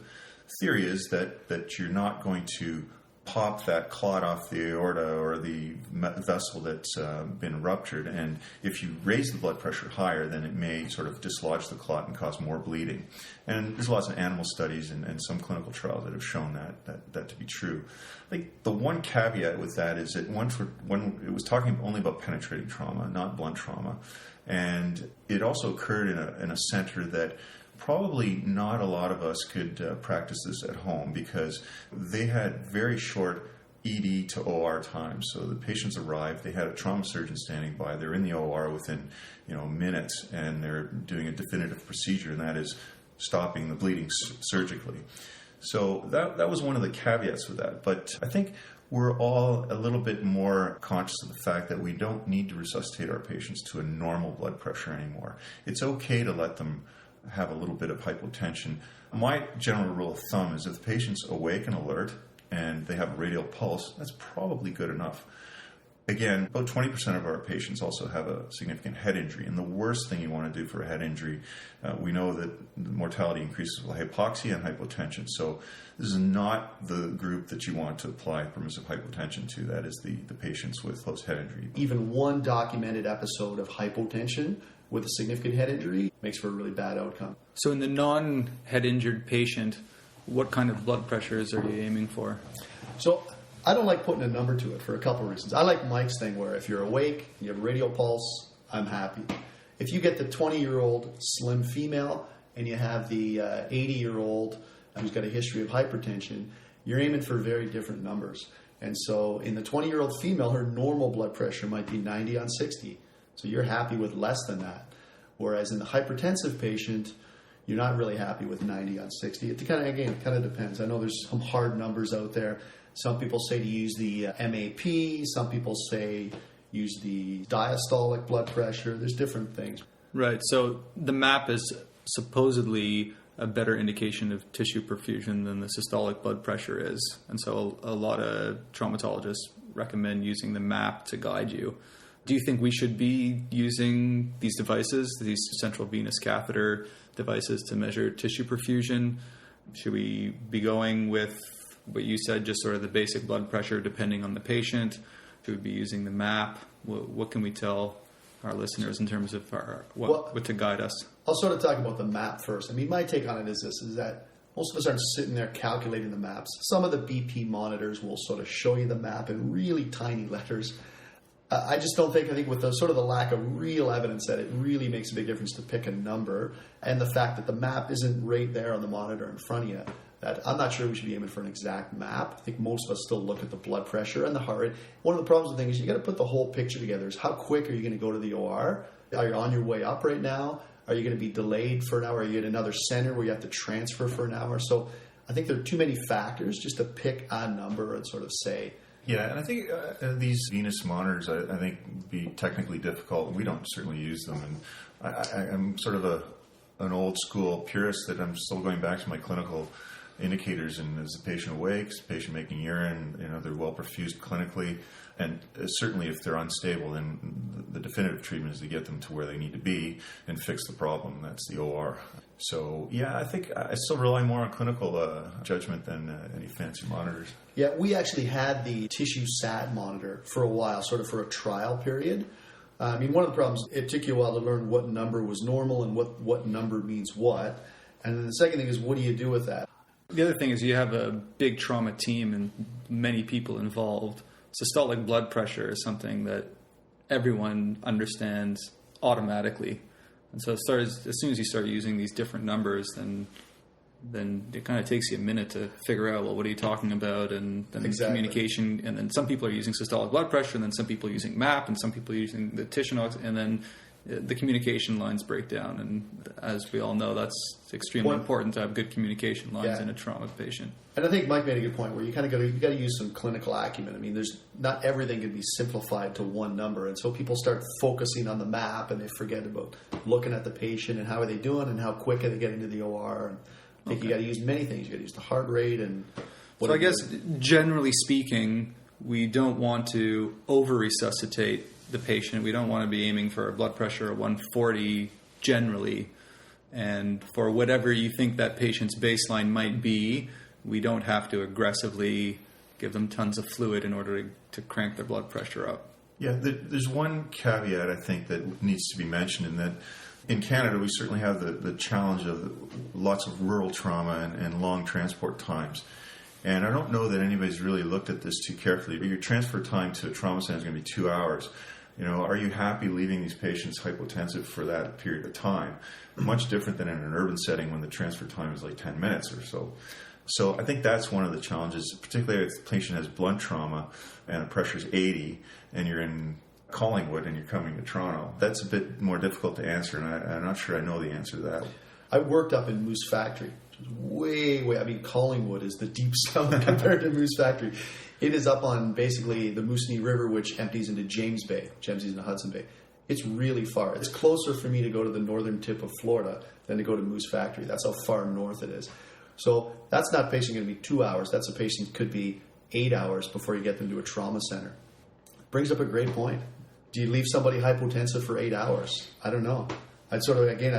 Theory is that you're not going to pop that clot off the aorta or the vessel that's been ruptured, and if you raise the blood pressure higher, then it may sort of dislodge the clot and cause more bleeding. And there's lots of animal studies and some clinical trials that have shown that to be true. I think the one caveat with that is that when it was talking only about penetrating trauma, not blunt trauma, and it also occurred in a center that probably not a lot of us could practice this at home because they had very short ED to OR time. So the patients arrived, they had a trauma surgeon standing by, they're in the OR within minutes, and they're doing a definitive procedure, and that is stopping the bleeding surgically. So that was one of the caveats with that. But I think we're all a little bit more conscious of the fact that we don't need to resuscitate our patients to a normal blood pressure anymore. It's okay to let them have a little bit of hypotension. My general rule of thumb is if the patient's awake and alert and they have a radial pulse, that's probably good enough. Again, about 20% of our patients also have a significant head injury, and the worst thing you want to do for a head injury, we know that the mortality increases with hypoxia and hypotension. So this is not the group that you want to apply permissive hypotension to. That is the patients with close head injury. Even one documented episode of hypotension with a significant head injury makes for a really bad outcome. So in the non-head injured patient, what kind of blood pressures are you aiming for? So I don't like putting a number to it for a couple of reasons. I like Mike's thing where if you're awake, you have a radial pulse, I'm happy. If you get the 20-year-old slim female and you have the 80-year-old who's got a history of hypertension, you're aiming for very different numbers. And so in the 20-year-old female, her normal blood pressure might be 90 on 60. So you're happy with less than that. Whereas in the hypertensive patient, you're not really happy with 90 on 60. It kind of depends. I know there's some hard numbers out there. Some people say to use the MAP. Some people say use the diastolic blood pressure. There's different things. Right. So the MAP is supposedly a better indication of tissue perfusion than the systolic blood pressure is. And so a lot of traumatologists recommend using the MAP to guide you. Do you think we should be using these devices, these central venous catheter devices, to measure tissue perfusion? Should we be going with what you said, just sort of the basic blood pressure depending on the patient? Should we be using the MAP? What can we tell our listeners in terms of what to guide us? I'll sort of talk about the MAP first. I mean, my take on it is this, is that most of us aren't sitting there calculating the MAPs. Some of the BP monitors will sort of show you the MAP in really tiny letters. I just don't think, with the sort of the lack of real evidence that it really makes a big difference to pick a number, and the fact that the MAP isn't right there on the monitor in front of you, that I'm not sure we should be aiming for an exact MAP. I think most of us still look at the blood pressure and the heart rate. One of the problems with things is you got to put the whole picture together. Is how quick are you going to go to the OR? Are you on your way up right now? Are you going to be delayed for an hour? Are you at another center where you have to transfer for an hour? So I think there are too many factors just to pick a number and sort of say. Yeah, and I think these venous monitors, I think, would be technically difficult. We don't certainly use them. And I'm sort of an old school purist that I'm still going back to my clinical indicators. And is the patient awake? Is the patient making urine? They're well perfused clinically. And certainly if they're unstable, then the definitive treatment is to get them to where they need to be and fix the problem. That's the OR. So, yeah, I think I still rely more on clinical judgment than any fancy monitors. Yeah, we actually had the tissue sat monitor for a while, sort of for a trial period. One of the problems, it took you a while to learn what number was normal and what number means what. And then the second thing is, what do you do with that? The other thing is you have a big trauma team and many people involved. Systolic blood pressure is something that everyone understands automatically. And so as soon as you start using these different numbers, then it kind of takes you a minute to figure out, well, what are you talking about? And then communication. And then some people are using systolic blood pressure, and then some people are using MAP, and some people are using the Tishinox, and then the communication lines break down. And as we all know, that's extremely important to have good communication lines in a trauma patient. And I think Mike made a good point where you kind of got to use some clinical acumen. There's not everything can be simplified to one number, and so people start focusing on the MAP and they forget about looking at the patient and how are they doing and how quick are they getting to the OR. And I think you got to use many things. You got to use the heart rate and So I guess, generally speaking, we don't want to over-resuscitate the patient. We don't want to be aiming for a blood pressure of 140 generally. And for whatever you think that patient's baseline might be, we don't have to aggressively give them tons of fluid in order to crank their blood pressure up. Yeah, there's one caveat I think that needs to be mentioned, in that in Canada we certainly have the challenge of lots of rural trauma and long transport times. And I don't know that anybody's really looked at this too carefully. But your transfer time to a trauma center is going to be 2 hours. Are you happy leaving these patients hypotensive for that period of time? Much different than in an urban setting when the transfer time is like 10 minutes or so. So I think that's one of the challenges, particularly if the patient has blunt trauma and the pressure is 80 and you're in Collingwood and you're coming to Toronto. That's a bit more difficult to answer, and I'm not sure I know the answer to that. I worked up in Moose Factory, which is way, Collingwood is the deep south compared to Moose Factory. It is up on basically the Moosonee River, which empties into James Bay, which empties into Hudson Bay. It's really far. It's closer for me to go to the northern tip of Florida than to go to Moose Factory. That's how far north it is. So that's not a patient going to be 2 hours. That's a patient could be 8 hours before you get them to a trauma center. Brings up a great point. Do you leave somebody hypotensive for 8 hours? I don't know. I'd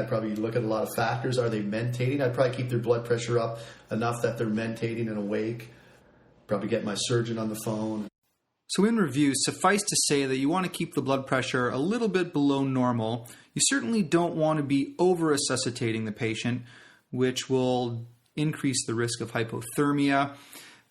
probably look at a lot of factors. Are they mentating? I'd probably keep their blood pressure up enough that they're mentating and awake. Probably get my surgeon on the phone. So in review, suffice to say that you want to keep the blood pressure a little bit below normal. You certainly don't want to be over-resuscitating the patient, which will increase the risk of hypothermia.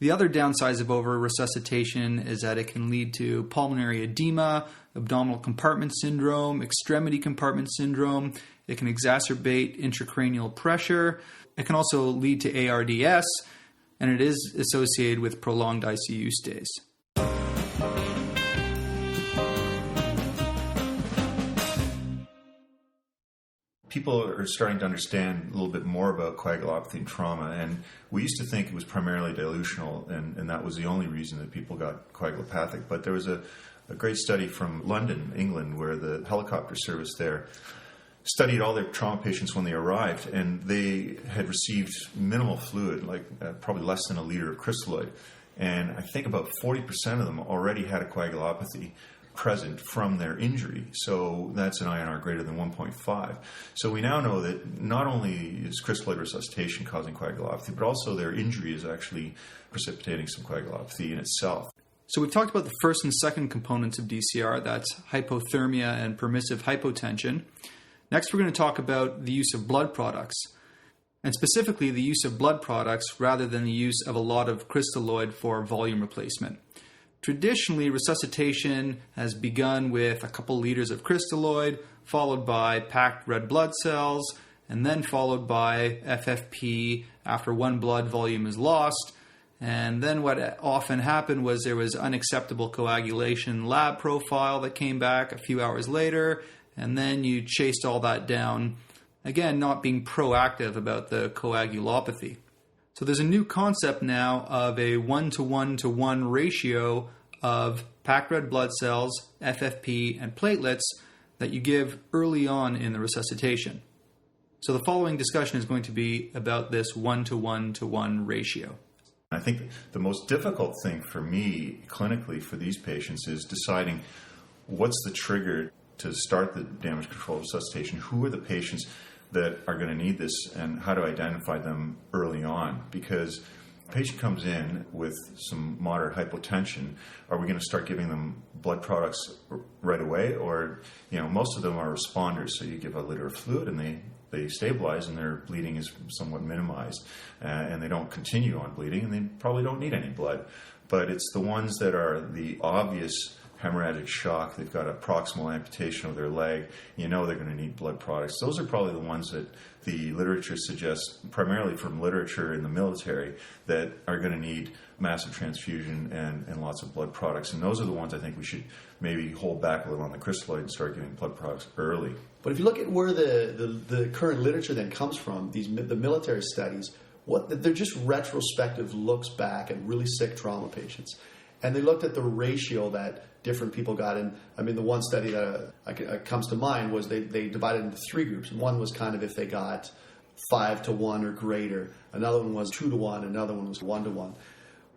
The other downsides of over-resuscitation is that it can lead to pulmonary edema, abdominal compartment syndrome, extremity compartment syndrome. It can exacerbate intracranial pressure. It can also lead to ARDS, and it is associated with prolonged ICU stays. People are starting to understand a little bit more about coagulopathy and trauma, and we used to think it was primarily dilutional, and that was the only reason that people got coagulopathic. But there was a great study from London, England, where the helicopter service there studied all their trauma patients when they arrived, and they had received minimal fluid, like probably less than a liter of crystalloid. And I think about 40% of them already had a coagulopathy present from their injury. So that's an INR greater than 1.5. So we now know that not only is crystalloid resuscitation causing coagulopathy, but also their injury is actually precipitating some coagulopathy in itself. So we've talked about the first and second components of DCR, that's hypothermia and permissive hypotension. Next, we're going to talk about the use of blood products, and specifically the use of blood products rather than the use of a lot of crystalloid for volume replacement. Traditionally, resuscitation has begun with a couple liters of crystalloid, followed by packed red blood cells, and then followed by FFP after one blood volume is lost. And then what often happened was there was unacceptable coagulation lab profile that came back a few hours later, and then you chased all that down, again, not being proactive about the coagulopathy. So there's a new concept now of a 1-to-1-to-1 ratio of packed red blood cells, FFP, and platelets that you give early on in the resuscitation. So the following discussion is going to be about this 1-to-1-to-1 ratio. I think the most difficult thing for me clinically for these patients is deciding what's the trigger to start the damage control resuscitation. Who are the patients that are going to need this, and how to identify them early on? Because a patient comes in with some moderate hypotension, are we going to start giving them blood products right away? Or, most of them are responders, so you give a liter of fluid and they stabilize and their bleeding is somewhat minimized, and they don't continue on bleeding, and they probably don't need any blood. But it's the ones that are the obvious hemorrhagic shock, they've got a proximal amputation of their leg, they're going to need blood products. Those are probably the ones that the literature suggests, primarily from literature in the military, that are going to need massive transfusion and lots of blood products. And those are the ones I think we should maybe hold back a little on the crystalloid and start giving blood products early. But if you look at where the current literature then comes from, the military studies, they're just retrospective looks back at really sick trauma patients. And they looked at the ratio that different people got. And the one study that comes to mind was they divided into three groups. And one was kind of if they got 5-to-1 or greater. Another one was 2-to-1. Another one was 1-to-1.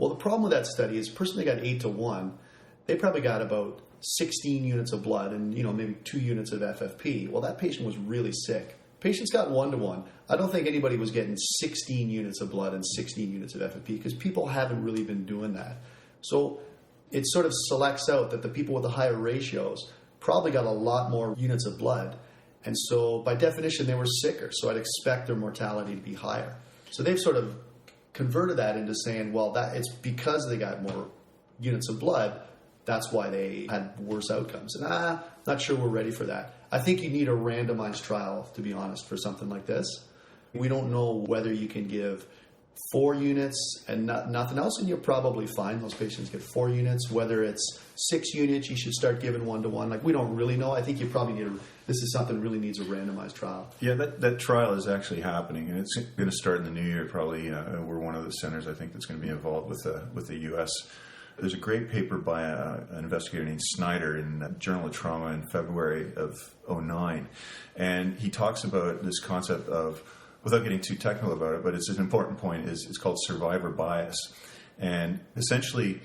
Well, the problem with that study is the person that got 8-to-1, they probably got about 16 units of blood and, maybe 2 units of FFP. Well, that patient was really sick. Patients got 1-to-1. I don't think anybody was getting 16 units of blood and 16 units of FFP because people haven't really been doing that. So it sort of selects out that the people with the higher ratios probably got a lot more units of blood. And so by definition, they were sicker. So I'd expect their mortality to be higher. So they've sort of converted that into saying, well, that it's because they got more units of blood, that's why they had worse outcomes. And not sure we're ready for that. I think you need a randomized trial, to be honest, for something like this. We don't know whether you can give 4 units and nothing else, and you'll probably find those patients get 4 units. Whether it's 6 units, you should start giving 1-to-1. Like, we don't really know. I think you probably need this is something that really needs a randomized trial. Yeah, that trial is actually happening, and it's going to start in the new year probably. We're one of the centers, I think, that's going to be involved with the U.S. There's a great paper by an investigator named Snyder in the Journal of Trauma in February of 2009, and he talks about this concept of, without getting too technical about it, but it's an important point, it's called survivor bias. And essentially,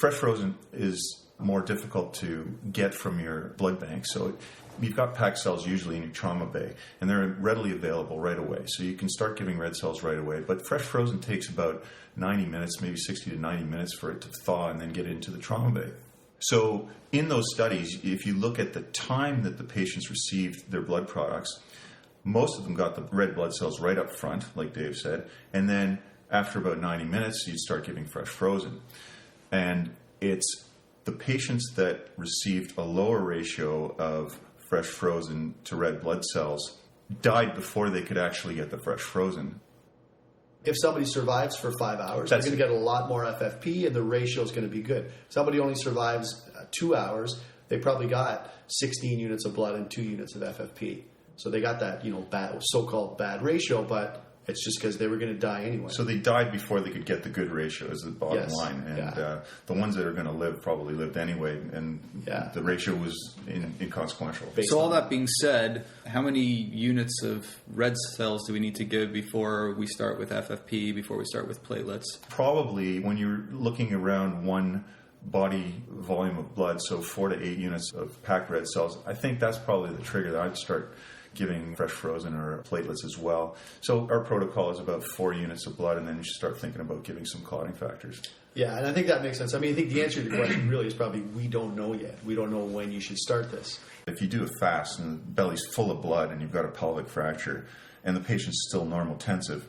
fresh frozen is more difficult to get from your blood bank. So you've got packed cells usually in your trauma bay, and they're readily available right away. So you can start giving red cells right away. But fresh frozen takes about 90 minutes, maybe 60 to 90 minutes for it to thaw and then get into the trauma bay. So in those studies, if you look at the time that the patients received their blood products, most of them got the red blood cells right up front, like Dave said, and then after about 90 minutes, you'd start giving fresh frozen. And it's the patients that received a lower ratio of fresh frozen to red blood cells died before they could actually get the fresh frozen. If somebody survives for 5 hours, they're going to get a lot more FFP, and the ratio is going to be good. If somebody only survives 2 hours, they probably got 16 units of blood and 2 units of FFP. So they got that, so-called bad ratio, but it's just because they were going to die anyway. So they died before they could get the good ratio, is the bottom line. And the ones that are going to live probably lived anyway, and the ratio was inconsequential. So all that being said, how many units of red cells do we need to give before we start with FFP, before we start with platelets? Probably when you're looking around one body volume of blood, so 4 to 8 units of packed red cells, I think that's probably the trigger that I'd start giving fresh frozen or platelets as well. So our protocol is about 4 units of blood, and then you should start thinking about giving some clotting factors. Yeah, and I think that makes sense. I mean, I think the answer to the question really is probably we don't know yet. We don't know when you should start this. If you do a fast and the belly's full of blood and you've got a pelvic fracture and the patient's still normotensive,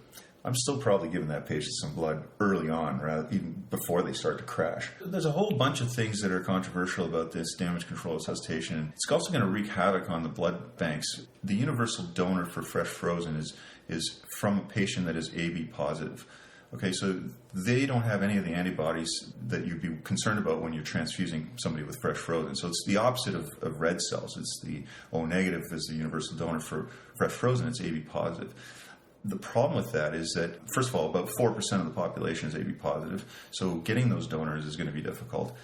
I'm still probably giving that patient some blood early on, rather even before they start to crash. There's a whole bunch of things that are controversial about this damage control resuscitation. It's also going to wreak havoc on the blood banks. The universal donor for fresh frozen is from a patient that is AB positive. Okay, so they don't have any of the antibodies that you'd be concerned about when you're transfusing somebody with fresh frozen. So it's the opposite of red cells. It's the O negative is the universal donor for fresh frozen. It's AB positive. The problem with that is that, first of all, about 4% of the population is AB positive, so getting those donors is going to be difficult.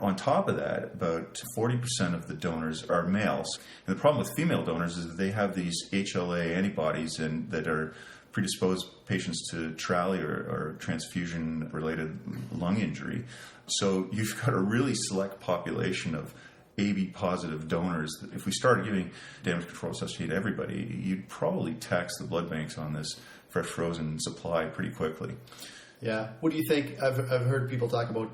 On top of that, about 40% of the donors are males. And the problem with female donors is that they have these HLA antibodies and that are predisposed patients to TRALI or transfusion-related lung injury. So you've got a really select population of AB positive donors. If we started giving damage control resuscitation to everybody, you'd probably tax the blood banks on this fresh frozen supply pretty quickly. Yeah. What do you think? I've heard people talk about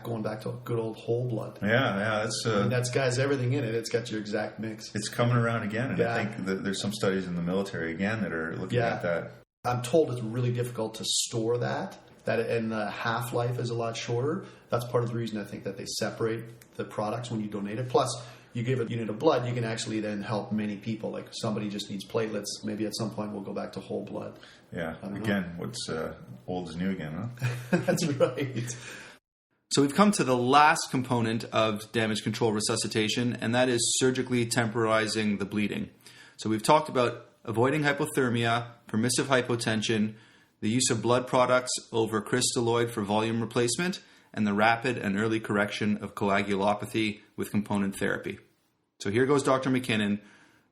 going back to good old whole blood. Yeah, that's got everything in it. It's got your exact mix. It's coming around again, and I think that there's some studies in the military again that are looking at that. I'm told it's really difficult to store that and the half-life is a lot shorter. That's part of the reason I think that they separate the products when you donate it. Plus, you give a unit of blood, you can actually then help many people. Like if somebody just needs platelets, maybe at some point we'll go back to whole blood. Yeah, again, what's old is new again, huh? That's right. So we've come to the last component of damage control resuscitation, and that is surgically temporizing the bleeding. So we've talked about avoiding hypothermia, permissive hypotension, the use of blood products over crystalloid for volume replacement, and the rapid and early correction of coagulopathy with component therapy. So here goes Dr. MacKinnon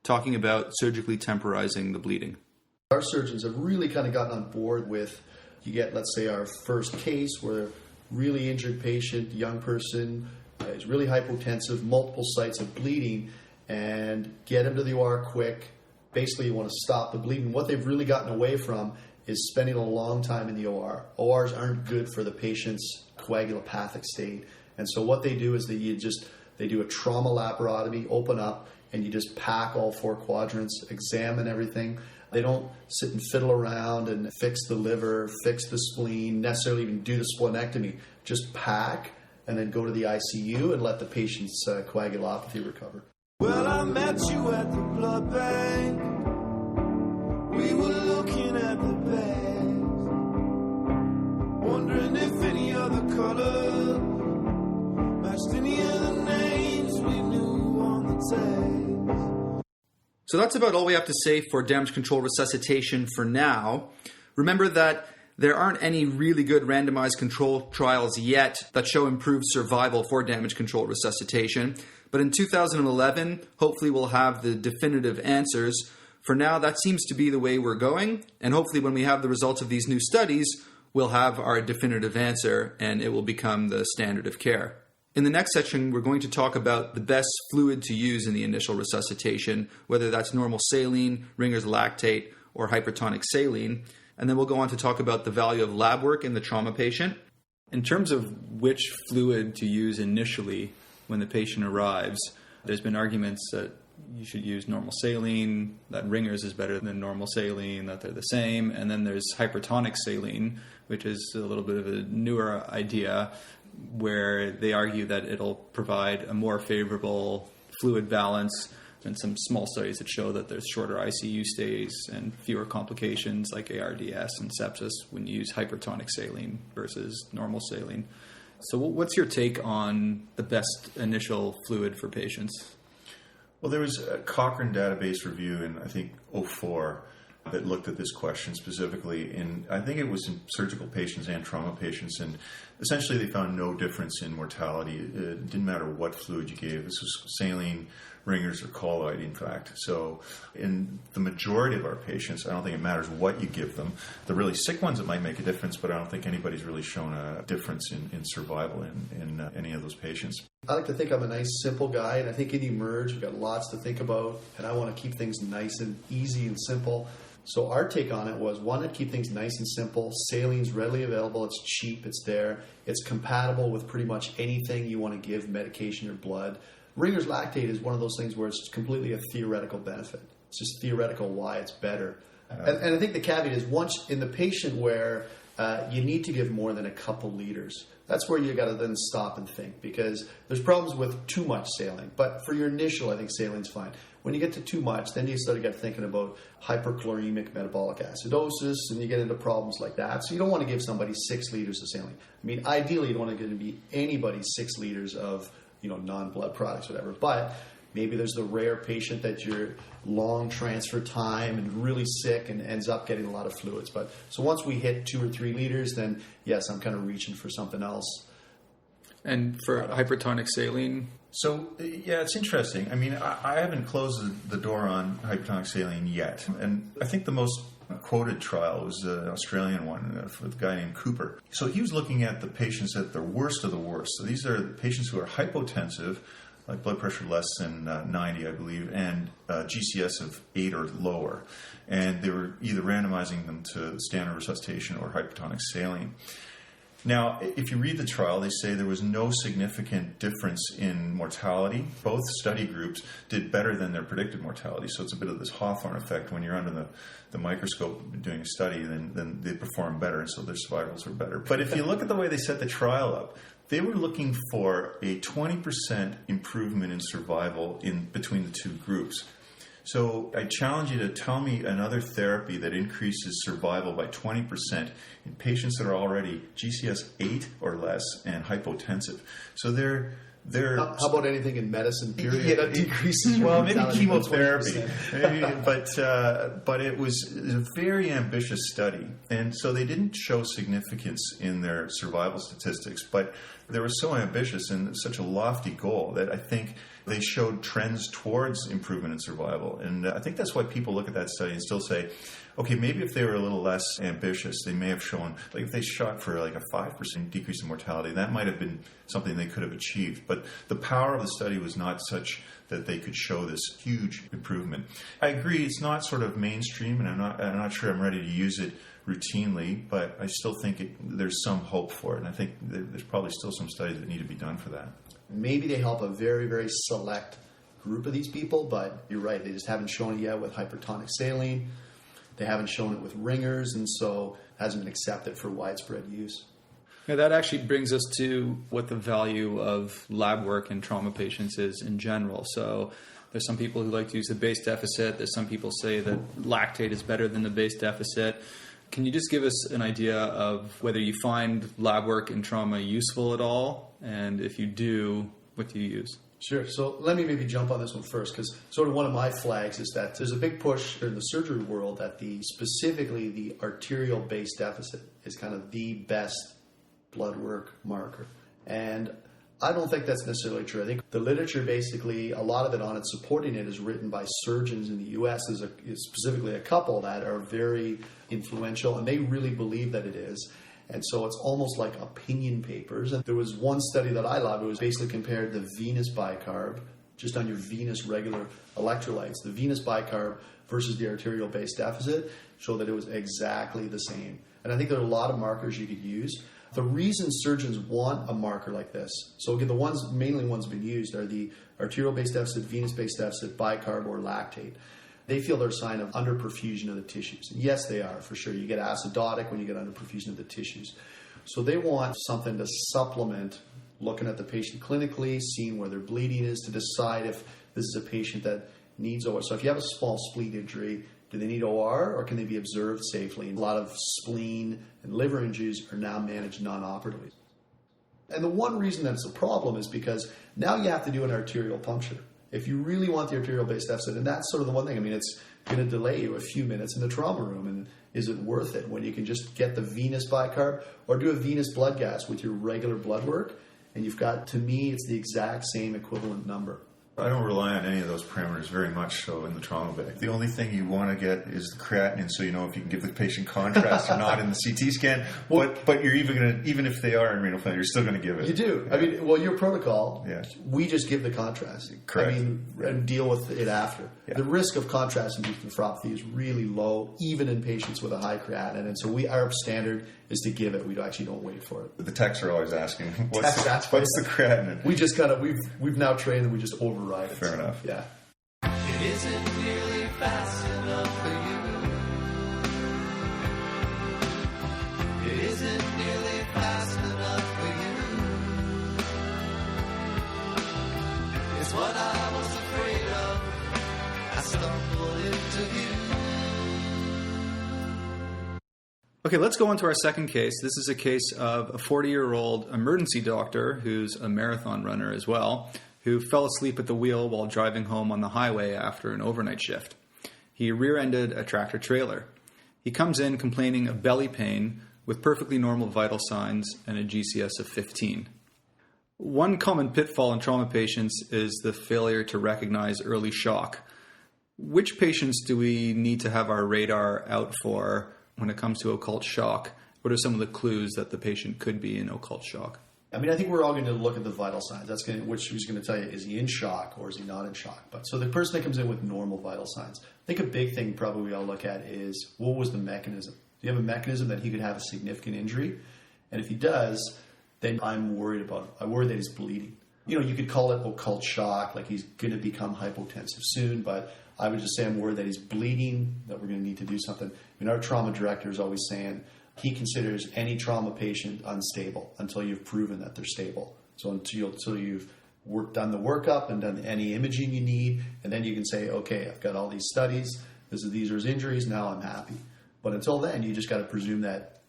talking about surgically temporizing the bleeding. Our surgeons have really kind of gotten on board with You get, let's say, our first case where really injured patient, young person, is really hypotensive, multiple sites of bleeding, and get him to the OR quick. Basically, you want to stop the bleeding. What they've really gotten away from is spending a long time in the OR. ORs aren't good for the patient's coagulopathic state. And so what they do is they do a trauma laparotomy, open up, and you just pack all 4 quadrants, examine everything. They don't sit and fiddle around and fix the liver, fix the spleen, necessarily even do the splenectomy. Just pack and then go to the ICU and let the patient's coagulopathy recover. Well, I met you at the blood bank. We were looking at the bags, wondering if any other color matched any other names we knew on the tags. So that's about all we have to say for damage control resuscitation for now. Remember that there aren't any really good randomized control trials yet that show improved survival for damage control resuscitation. But in 2011, hopefully we'll have the definitive answers. For now, that seems to be the way we're going. And hopefully when we have the results of these new studies, we'll have our definitive answer and it will become the standard of care. In the next section, we're going to talk about the best fluid to use in the initial resuscitation, whether that's normal saline, Ringer's lactate, or hypertonic saline. And then we'll go on to talk about the value of lab work in the trauma patient. In terms of which fluid to use initially when the patient arrives, there's been arguments that you should use normal saline, that Ringer's is better than normal saline, that they're the same. And then there's hypertonic saline, which is a little bit of a newer idea, where they argue that it'll provide a more favorable fluid balance, and some small studies that show that there's shorter ICU stays and fewer complications like ARDS and sepsis when you use hypertonic saline versus normal saline. So what's your take on the best initial fluid for patients? Well, there was a Cochrane database review in, I think, 2004 that looked at this question specifically, and I think it was in surgical patients and trauma patients, and essentially they found no difference in mortality. It didn't matter what fluid you gave. This was saline, Ringer's, or colloid, in fact. So in the majority of our patients, I don't think it matters what you give them. The really sick ones, it might make a difference, but I don't think anybody's really shown a difference in survival in any of those patients. I like to think I'm a nice, simple guy, and I think in Emerge, we've got lots to think about, and I want to keep things nice and easy and simple. So our take on it was, one, to keep things nice and simple. Saline's readily available. It's cheap. It's there. It's compatible with pretty much anything you want to give, medication or blood. Ringer's lactate is one of those things where it's completely a theoretical benefit. It's just theoretical why it's better. And I think the caveat is, once in the patient where you need to give more than a couple liters, that's where you got to then stop and think, because there's problems with too much saline. But for your initial, I think saline's fine. When you get to too much, then you start to get thinking about hyperchloremic metabolic acidosis, and you get into problems like that. So you don't want to give somebody 6 liters of saline. I mean, ideally, you don't want to give anybody 6 liters of non-blood products, whatever. But maybe there's the rare patient that you're long transfer time and really sick and ends up getting a lot of fluids. But so once we hit 2 or 3 liters, then yes, I'm kind of reaching for something else. And for hypertonic saline? So, yeah, it's interesting. I mean, I haven't closed the door on hypertonic saline yet. And I think the most quoted trial was an Australian one with a guy named Cooper. So he was looking at the patients at the worst of the worst. So these are the patients who are hypotensive, like blood pressure less than 90, I believe, and GCS of 8 or lower. And they were either randomizing them to standard resuscitation or hypertonic saline. Now, if you read the trial, they say there was no significant difference in mortality. Both study groups did better than their predicted mortality. So it's a bit of this Hawthorne effect. When you're under the microscope doing a study, then they perform better, and so their survivals are better. But if you look at the way they set the trial up, they were looking for a 20% improvement in survival in between the two groups. So I challenge you to tell me another therapy that increases survival by 20% in patients that are already GCS 8 or less and hypotensive. So they're How about anything in medicine, period, that decreases your well, maybe mortality by chemotherapy. 20%. But it was a very ambitious study. And so they didn't show significance in their survival statistics, but they were so ambitious and such a lofty goal that I think they showed trends towards improvement in survival. And I think that's why people look at that study and still say, okay, maybe if they were a little less ambitious, they may have shown, like if they shot for like a 5% decrease in mortality, that might have been something they could have achieved. But the power of the study was not such that they could show this huge improvement. I agree, it's not sort of mainstream, and I'm not sure I'm ready to use it routinely, but I still think there's some hope for it. And I think there's probably still some studies that need to be done for that. Maybe they help a very, very select group of these people, but you're right, they just haven't shown it yet with hypertonic saline. They haven't shown it with ringers, and so it hasn't been accepted for widespread use. Yeah, that actually brings us to what the value of lab work in trauma patients is in general. So there's some people who like to use the base deficit. There's some people say that lactate is better than the base deficit. Can you just give us an idea of whether you find lab work in trauma useful at all? And if you do, what do you use? Sure. So let me maybe jump on this one first, because sort of one of my flags is that there's a big push in the surgery world that specifically the arterial base deficit is kind of the best blood work marker. And I don't think that's necessarily true. I think the literature, basically, a lot of it on it supporting it is written by surgeons in the U.S. There's specifically a couple that are very influential, and they really believe that it is. And so it's almost like opinion papers. And there was one study that I loved. It was basically compared the venous bicarb, just on your venous regular electrolytes, the venous bicarb versus the arterial base deficit, showed that it was exactly the same. And I think there are a lot of markers you could use. The reason surgeons want a marker like this, so again, the mainly ones been used are the arterial base deficit, venous base deficit, bicarb, or lactate. They feel they're a sign of underperfusion of the tissues. And yes, they are, for sure. You get acidotic when you get underperfusion of the tissues. So they want something to supplement looking at the patient clinically, seeing where their bleeding is, to decide if this is a patient that needs OR. So if you have a small spleen injury, do they need OR, or can they be observed safely? And a lot of spleen and liver injuries are now managed non-operatively. And the one reason that it's a problem is because now you have to do an arterial puncture. If you really want the arterial base deficit, and that's sort of the one thing, I mean, it's going to delay you a few minutes in the trauma room, and is it worth it when you can just get the venous bicarb or do a venous blood gas with your regular blood work, and you've got, to me, it's the exact same equivalent number. I don't rely on any of those parameters very much so in the trauma bag. The only thing you want to get is the creatinine, so you know if you can give the patient contrast or not in the CT scan. But you're even if they are in renal failure, you're still going to give it. You do. Yeah. I mean, well, your protocol, yeah. We just give the contrast. Correct. I mean, and deal with it after. Yeah. The risk of contrast-induced nephropathy is really low, even in patients with a high creatinine. And so our standard is to give it. We actually don't wait for it. The techs are always asking, what's the creatinine? We just kind of, we've now trained and we just override it. Fair enough. Yeah. It isn't nearly fast enough for you. It isn't nearly fast enough for you. It's what I was afraid of. I stumbled into view. Okay, let's go on to our second case. This is a case of a 40-year-old emergency doctor who's a marathon runner as well, who fell asleep at the wheel while driving home on the highway after an overnight shift. He rear-ended a tractor-trailer. He comes in complaining of belly pain with perfectly normal vital signs and a GCS of 15. One common pitfall in trauma patients is the failure to recognize early shock. Which patients do we need to have our radar out for when it comes to occult shock? What are some of the clues that the patient could be in occult shock? I mean, I think we're all going to look at the vital signs. That's which he's going to tell you, is he in shock or is he not in shock? But so the person that comes in with normal vital signs, I think a big thing probably we all look at is, what was the mechanism? Do you have a mechanism that he could have a significant injury? And if he does, then I'm worried about it. I worry that he's bleeding. You know, you could call it occult shock, like he's going to become hypotensive soon, but I would just say I'm worried that he's bleeding, that we're going to need to do something. I mean, our trauma director is always saying he considers any trauma patient unstable until you've proven that they're stable. So until you've done the workup and done any imaging you need, and then you can say, okay, I've got all these studies, these are his injuries, now I'm happy. But until then, you just got to presume that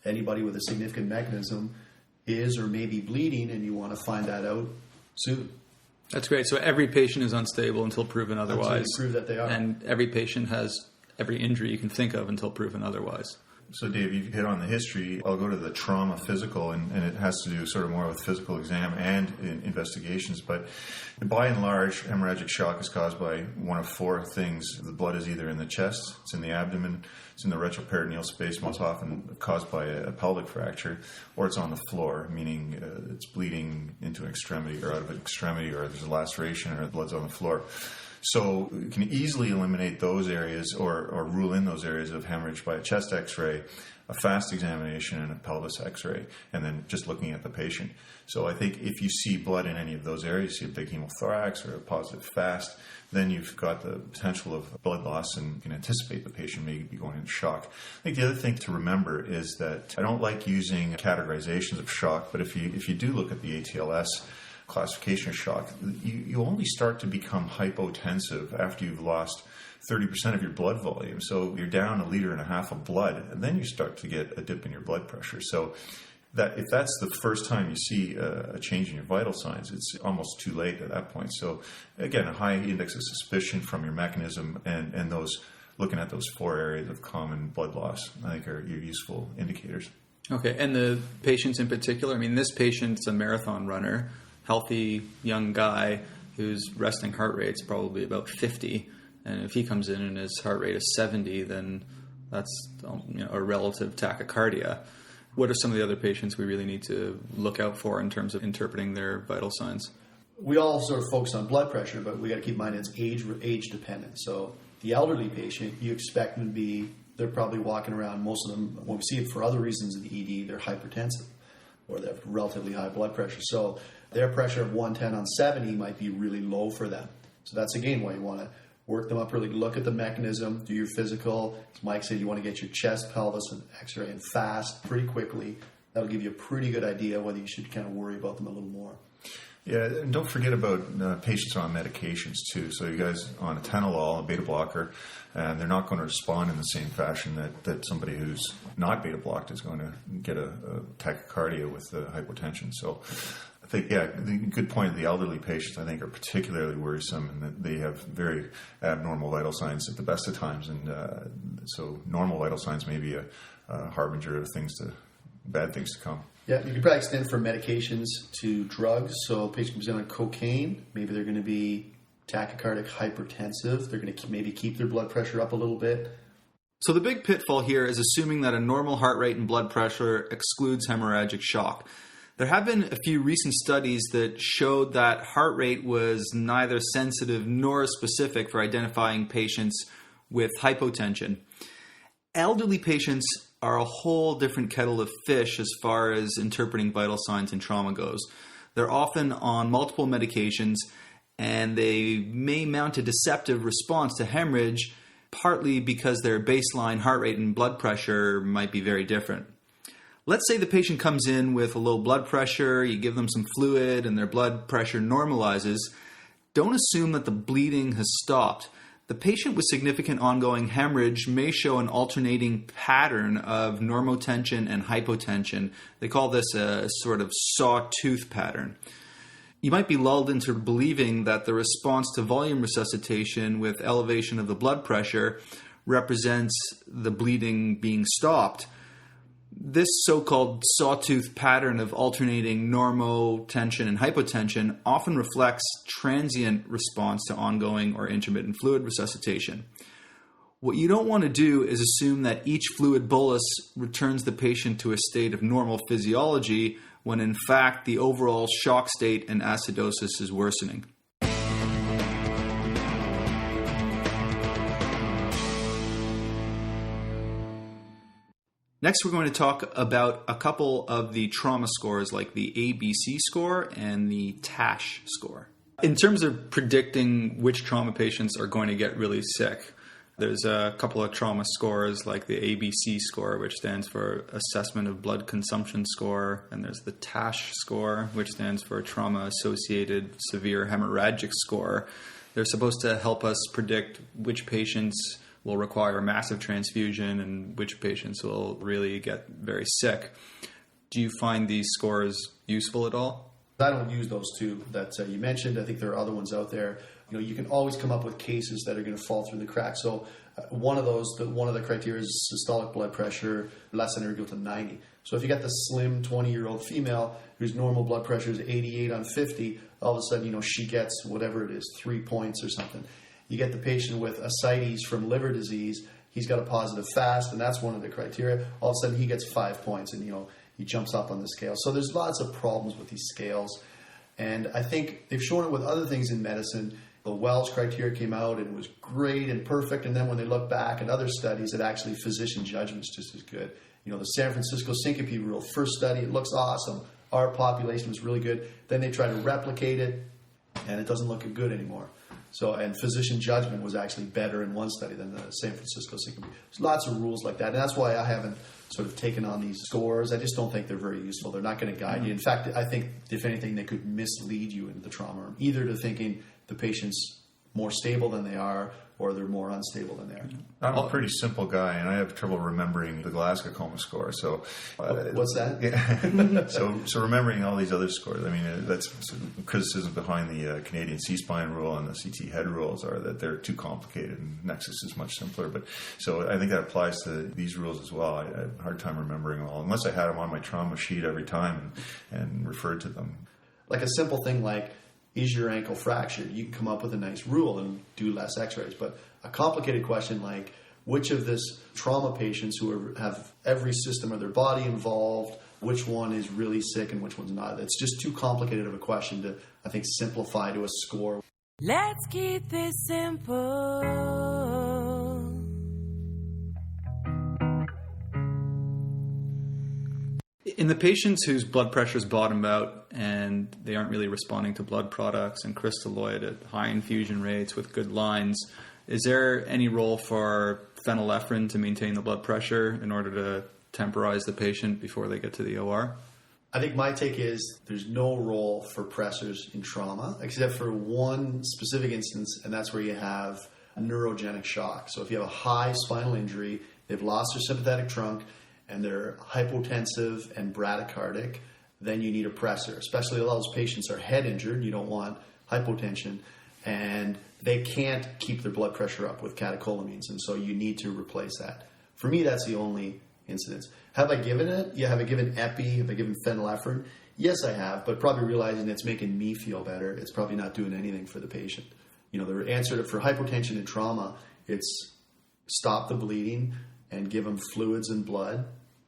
anybody with a significant mechanism is or may be bleeding, and you want to find that out soon. That's great. So every patient is unstable until proven otherwise. Until you prove that they are. And every patient has every injury you can think of until proven otherwise. So, Dave, you've hit on the history. I'll go to the trauma physical, and it has to do sort of more with physical exam and investigations. But by and large, hemorrhagic shock is caused by one of four things. The blood is either in the chest, it's in the abdomen, it's in the retroperitoneal space, most often caused by a pelvic fracture, or it's on the floor, meaning it's bleeding into an extremity or out of an extremity, or there's a laceration or the blood's on the floor. So you can easily eliminate those areas or rule in those areas of hemorrhage by a chest x-ray, a fast examination, and a pelvis x-ray, and then just looking at the patient. So I think if you see blood in any of those areas, see a big hemothorax or a positive fast, then you've got the potential of blood loss and you can anticipate the patient may be going into shock. I think the other thing to remember is that I don't like using categorizations of shock, but if you do look at the ATLS classification of shock, you only start to become hypotensive after you've lost 30% of your blood volume. So you're down 1.5 liters of blood, and then you start to get a dip in your blood pressure. So that if that's the first time you see a change in your vital signs, it's almost too late at that point. So again, a high index of suspicion from your mechanism and those looking at those four areas of common blood loss, I think, are your useful indicators. Okay, and the patients in particular, I mean, this patient's a marathon runner, healthy young guy whose resting heart rate's probably about 50, and if he comes in and his heart rate is 70, then that's a relative tachycardia. What are some of the other patients we really need to look out for in terms of interpreting their vital signs? We all sort of focus on blood pressure, but we got to keep in mind it's age dependent. So the elderly patient, you expect them to be, they're probably walking around, most of them, when we see it for other reasons in the ED, they're hypertensive or they have relatively high blood pressure. So their pressure of 110 on 70 might be really low for them. So that's, again, why you want to work them up, really look at the mechanism, do your physical. As Mike said, you want to get your chest, pelvis, and x-ray and fast pretty quickly. That'll give you a pretty good idea whether you should kind of worry about them a little more. Yeah, and don't forget about patients on medications too. So you guys on a atenolol, a beta blocker, and they're not going to respond in the same fashion that somebody who's not beta blocked is going to get a tachycardia with hypotension. So I think, yeah, the good point of the elderly patients, I think, are particularly worrisome in that they have very abnormal vital signs at the best of times. And so normal vital signs may be a harbinger of bad things to come. Yeah, you could probably extend from medications to drugs. So a patient comes in on cocaine, maybe they're going to be tachycardic hypertensive. They're going to maybe keep their blood pressure up a little bit. So the big pitfall here is assuming that a normal heart rate and blood pressure excludes hemorrhagic shock. There have been a few recent studies that showed that heart rate was neither sensitive nor specific for identifying patients with hypotension. Elderly patients are a whole different kettle of fish as far as interpreting vital signs in trauma goes. They're often on multiple medications, and they may mount a deceptive response to hemorrhage, partly because their baseline heart rate and blood pressure might be very different. Let's say the patient comes in with a low blood pressure, you give them some fluid, and their blood pressure normalizes. Don't assume that the bleeding has stopped. The patient with significant ongoing hemorrhage may show an alternating pattern of normotension and hypotension. They call this a sort of sawtooth pattern. You might be lulled into believing that the response to volume resuscitation with elevation of the blood pressure represents the bleeding being stopped. This so-called sawtooth pattern of alternating normotension and hypotension often reflects transient response to ongoing or intermittent fluid resuscitation. What you don't want to do is assume that each fluid bolus returns the patient to a state of normal physiology when in fact the overall shock state and acidosis is worsening. Next, we're going to talk about a couple of the trauma scores like the ABC score and the TASH score. In terms of predicting which trauma patients are going to get really sick, there's a couple of trauma scores like the ABC score, which stands for Assessment of Blood Consumption Score, and there's the TASH score, which stands for Trauma-Associated Severe Hemorrhagic Score. They're supposed to help us predict which patients will require a massive transfusion and which patients will really get very sick. Do you find these scores useful at all? I don't use those two that you mentioned. I think there are other ones out there. You can always come up with cases that are going to fall through the cracks. So one of the criteria is systolic blood pressure less than or equal to 90. So if you got the slim 20-year-old female whose normal blood pressure is 88 on 50, all of a sudden, she gets whatever it is, 3 points or something. You get the patient with ascites from liver disease. He's got a positive FAST, and that's one of the criteria. All of a sudden, he gets 5 points, and, he jumps up on the scale. So there's lots of problems with these scales. And I think they've shown it with other things in medicine. The Wells criteria came out, and it was great and perfect. And then when they look back at other studies, it actually physician judgment's just as good. The San Francisco syncope rule, first study, it looks awesome. Our population was really good. Then they try to replicate it, and it doesn't look good anymore. And physician judgment was actually better in one study than the San Francisco syncope. There's lots of rules like that, and that's why I haven't sort of taken on these scores. I just don't think they're very useful. They're not going to guide you. In fact, I think, if anything, they could mislead you into the trauma room, either to thinking the patient's more stable than they are, or they're more unstable than they are. I'm a pretty simple guy, and I have trouble remembering the Glasgow coma score. So, what's that? Yeah. so remembering all these other scores. I mean, that's criticism behind the Canadian C-spine rule and the CT head rules are that they're too complicated, and Nexus is much simpler. But so I think that applies to these rules as well. I have a hard time remembering them all, unless I had them on my trauma sheet every time and referred to them. Like a simple thing like, is your ankle fractured? You can come up with a nice rule and do less x-rays. But a complicated question like, which of this trauma patients who have every system of their body involved, which one is really sick and which one's not? It's just too complicated of a question to, I think, simplify to a score. Let's keep this simple. In the patients whose blood pressures bottom out and they aren't really responding to blood products and crystalloid at high infusion rates with good lines, is there any role for phenylephrine to maintain the blood pressure in order to temporize the patient before they get to the OR? I think my take is there's no role for pressors in trauma, except for one specific instance, and that's where you have a neurogenic shock. So if you have a high spinal injury, they've lost their sympathetic trunk, and they're hypotensive and bradycardic, then you need a pressor. Especially a lot of those patients are head injured. You don't want hypotension. And they can't keep their blood pressure up with catecholamines. And so you need to replace that. For me, that's the only incidence. Have I given it? Yeah, have I given epi? Have I given phenylephrine? Yes, I have, but probably realizing it's making me feel better. It's probably not doing anything for the patient. The answer for hypotension and trauma, it's stop the bleeding and give them fluids and blood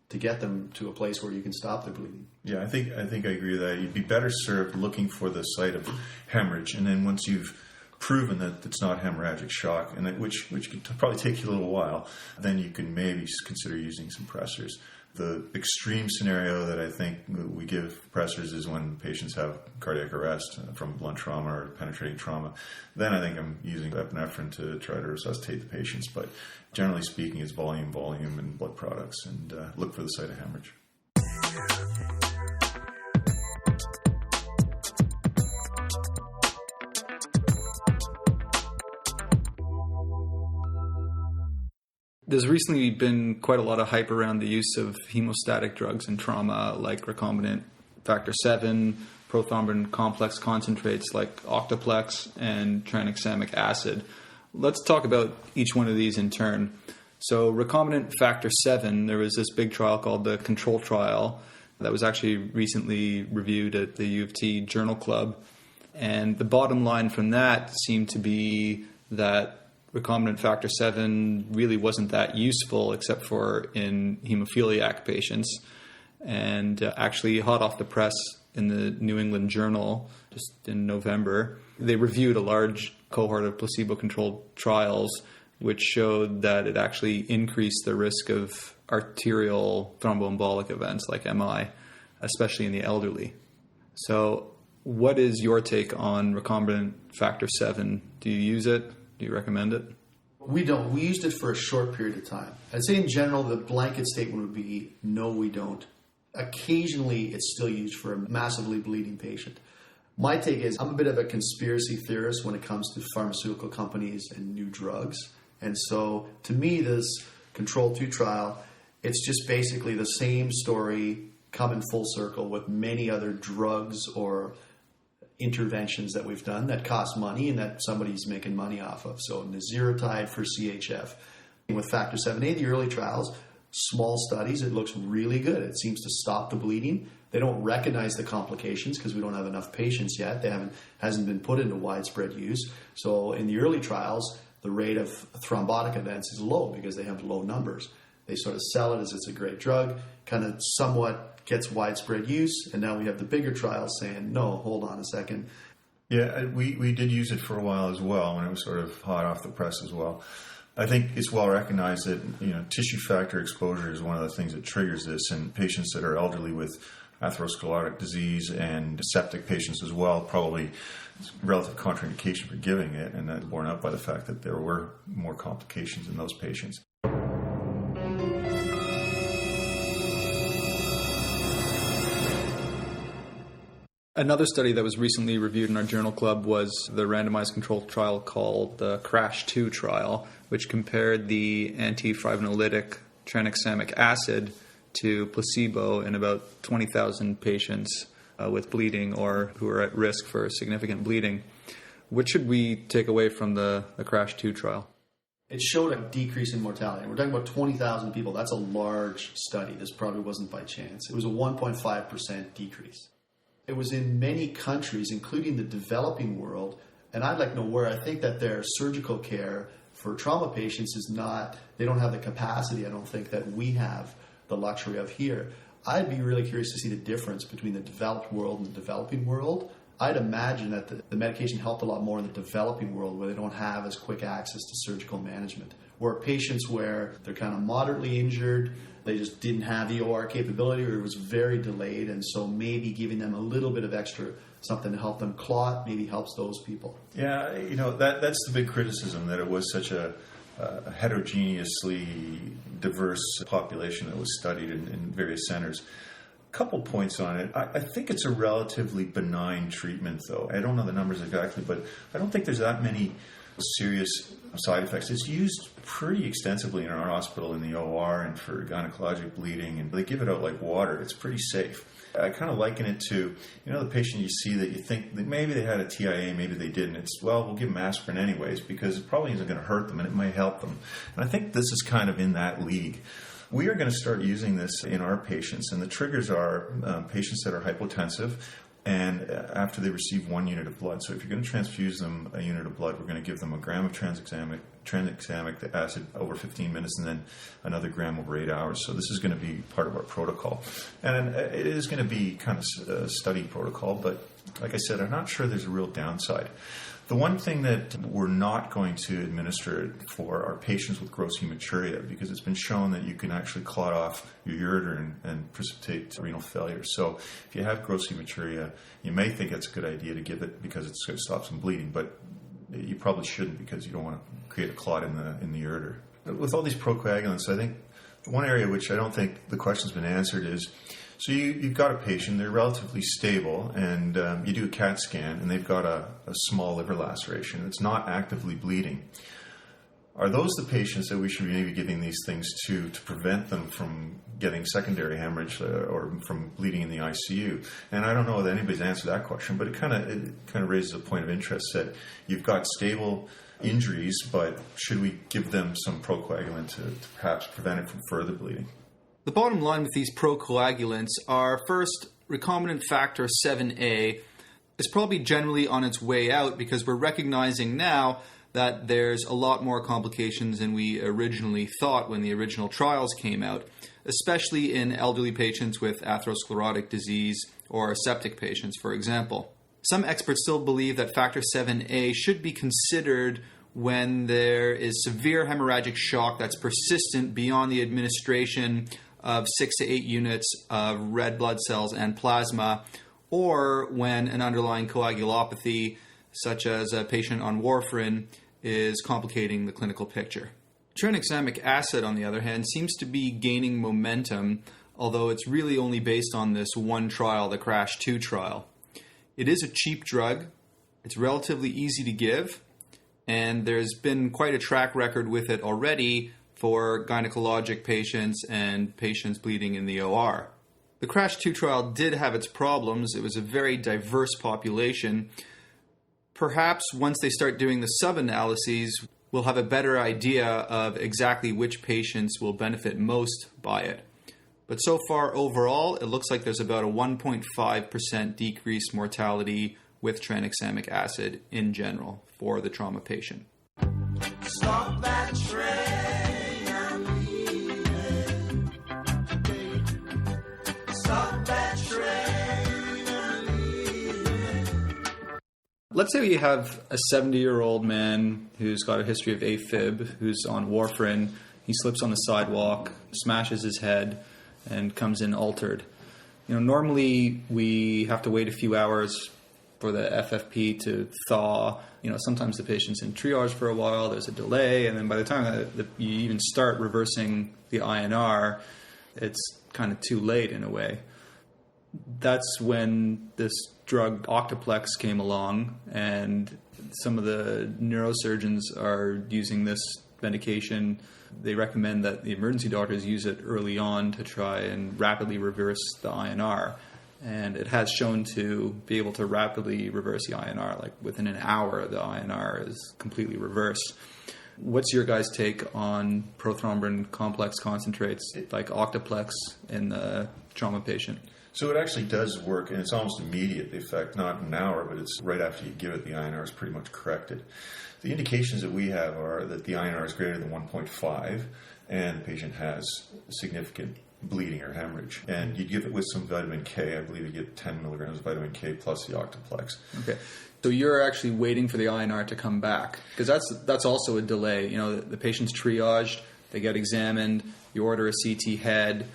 to get them to a place where you can stop the bleeding. Yeah, I think I agree with that. You'd be better served looking for the site of hemorrhage, and then once you've proven that it's not hemorrhagic shock, and that, which could probably take you a little while, then you can maybe consider using some pressors. The extreme scenario that I think we give pressors is when patients have cardiac arrest from blunt trauma or penetrating trauma. Then I think I'm using epinephrine to try to resuscitate the patients. But generally speaking, it's volume, and blood products, and look for the site of hemorrhage. There's recently been quite a lot of hype around the use of hemostatic drugs in trauma, like recombinant factor 7, prothrombin complex concentrates like Octoplex, and Tranexamic Acid. Let's talk about each one of these in turn. So recombinant factor 7, there was this big trial called the Control trial that was actually recently reviewed at the U of T Journal Club. And the bottom line from that seemed to be that recombinant factor 7 really wasn't that useful except for in hemophiliac patients. And actually, hot off the press in the New England Journal just in November, they reviewed a large cohort of placebo-controlled trials which showed that it actually increased the risk of arterial thromboembolic events like MI, especially in the elderly. So what is your take on recombinant factor 7? Do you use it? Do you recommend it? We don't. We used it for a short period of time. I'd say in general, the blanket statement would be, no, we don't. Occasionally, it's still used for a massively bleeding patient. My take is, I'm a bit of a conspiracy theorist when it comes to pharmaceutical companies and new drugs. And so, to me, this Control 2 trial, it's just basically the same story come in full circle with many other drugs or interventions that we've done that cost money and that somebody's making money off of. So Nizirotide for CHF. With Factor 7A, the early trials, small studies, it looks really good. It seems to stop the bleeding. They don't recognize the complications because we don't have enough patients yet. Hasn't been put into widespread use. So in the early trials, the rate of thrombotic events is low because they have low numbers. They sort of sell it as it's a great drug, kind of somewhat gets widespread use, and now we have the bigger trials saying, no, hold on a second. Yeah, we did use it for a while as well when it was sort of hot off the press as well. I think it's well recognized that tissue factor exposure is one of the things that triggers this, and patients that are elderly with atherosclerotic disease and septic patients as well, probably relative contraindication for giving it, and that's borne out by the fact that there were more complications in those patients. Another study that was recently reviewed in our journal club was the randomized controlled trial called the CRASH-2 trial, which compared the antifibrinolytic Tranexamic Acid to placebo in about 20,000 patients with bleeding or who are at risk for significant bleeding. What should we take away from the CRASH-2 trial? It showed a decrease in mortality. We're talking about 20,000 people. That's a large study. This probably wasn't by chance. It was a 1.5% decrease. It was in many countries, including the developing world, and I'd like to know where. I think that their surgical care for trauma patients is not, they don't have the capacity, I don't think, that we have the luxury of here. I'd be really curious to see the difference between the developed world and the developing world. I'd imagine that the medication helped a lot more in the developing world where they don't have as quick access to surgical management. Where patients where they're kind of moderately injured, they just didn't have the OR capability or it was very delayed, and so maybe giving them a little bit of extra something to help them clot maybe helps those people. Yeah, that's the big criticism, that it was such a heterogeneously diverse population that was studied in various centers. Couple points on it. I think it's a relatively benign treatment, though. I don't know the numbers exactly, but I don't think there's that many serious side effects. It's used pretty extensively in our hospital in the OR and for gynecologic bleeding, and they give it out like water. It's pretty safe. I kind of liken it to, the patient you see that you think that maybe they had a TIA, maybe they didn't. It's, well, we'll give them aspirin anyways because it probably isn't going to hurt them and it might help them. And I think this is kind of in that league. We are going to start using this in our patients, and the triggers are patients that are hypotensive and after they receive 1 unit of blood. So if you're going to transfuse them a unit of blood, we're going to give them a gram of tranexamic acid over 15 minutes and then another gram over 8 hours. So this is going to be part of our protocol. And it is going to be kind of a study protocol, but like I said, I'm not sure there's a real downside. The one thing that we're not going to administer for are patients with gross hematuria, because it's been shown that you can actually clot off your ureter and precipitate renal failure. So if you have gross hematuria, you may think it's a good idea to give it because it's going to stop some bleeding, but you probably shouldn't because you don't want to create a clot in the ureter. With all these procoagulants, I think one area which I don't think the question's been answered is, so you've got a patient, they're relatively stable, and you do a CAT scan, and they've got a small liver laceration. It's not actively bleeding. Are those the patients that we should be maybe giving these things to prevent them from getting secondary hemorrhage or from bleeding in the ICU? And I don't know that anybody's answered that question, but it kind of raises a point of interest that you've got stable injuries, but should we give them some procoagulant to perhaps prevent it from further bleeding? The bottom line with these procoagulants are, first, recombinant factor 7A is probably generally on its way out because we're recognizing now that there's a lot more complications than we originally thought when the original trials came out, especially in elderly patients with atherosclerotic disease or septic patients, for example. Some experts still believe that factor 7A should be considered when there is severe hemorrhagic shock that's persistent beyond the administration of 6 to 8 units of red blood cells and plasma, or when an underlying coagulopathy, such as a patient on warfarin, is complicating the clinical picture. Tranexamic acid, on the other hand, seems to be gaining momentum, although it's really only based on this one trial, the CRASH-2 trial. It is a cheap drug, it's relatively easy to give, and there's been quite a track record with it already for gynecologic patients and patients bleeding in the OR. The CRASH 2 trial did have its problems. It was a very diverse population. Perhaps once they start doing the sub-analyses, we'll have a better idea of exactly which patients will benefit most by it. But so far, overall, it looks like there's about a 1.5% decreased mortality with tranexamic acid in general for the trauma patient. Stop that train, I'm leaving. Stop that train, I'm leaving. Let's say you have a 70-year-old man who's got a history of AFib, who's on warfarin. He slips on the sidewalk, smashes his head, and comes in altered. Normally we have to wait a few hours for the FFP to thaw. Sometimes the patient's in triage for a while, there's a delay, and then by the time that you even start reversing the INR, it's kind of too late in a way. That's when this drug Octaplex came along, and some of the neurosurgeons are using this medication. They recommend that the emergency doctors use it early on to try and rapidly reverse the INR. And it has shown to be able to rapidly reverse the INR. Like within an hour, the INR is completely reversed. What's your guys' take on prothrombin complex concentrates like Octaplex in the trauma patient? So it actually does work, and it's almost immediate, the effect, not an hour, but it's right after you give it, the INR is pretty much corrected. The indications that we have are that the INR is greater than 1.5, and the patient has significant bleeding or hemorrhage. And you give it with some vitamin K. I believe you get 10 milligrams of vitamin K plus the Octaplex. Okay. So you're actually waiting for the INR to come back, because that's also a delay. The patient's triaged, they get examined, you order a CT head,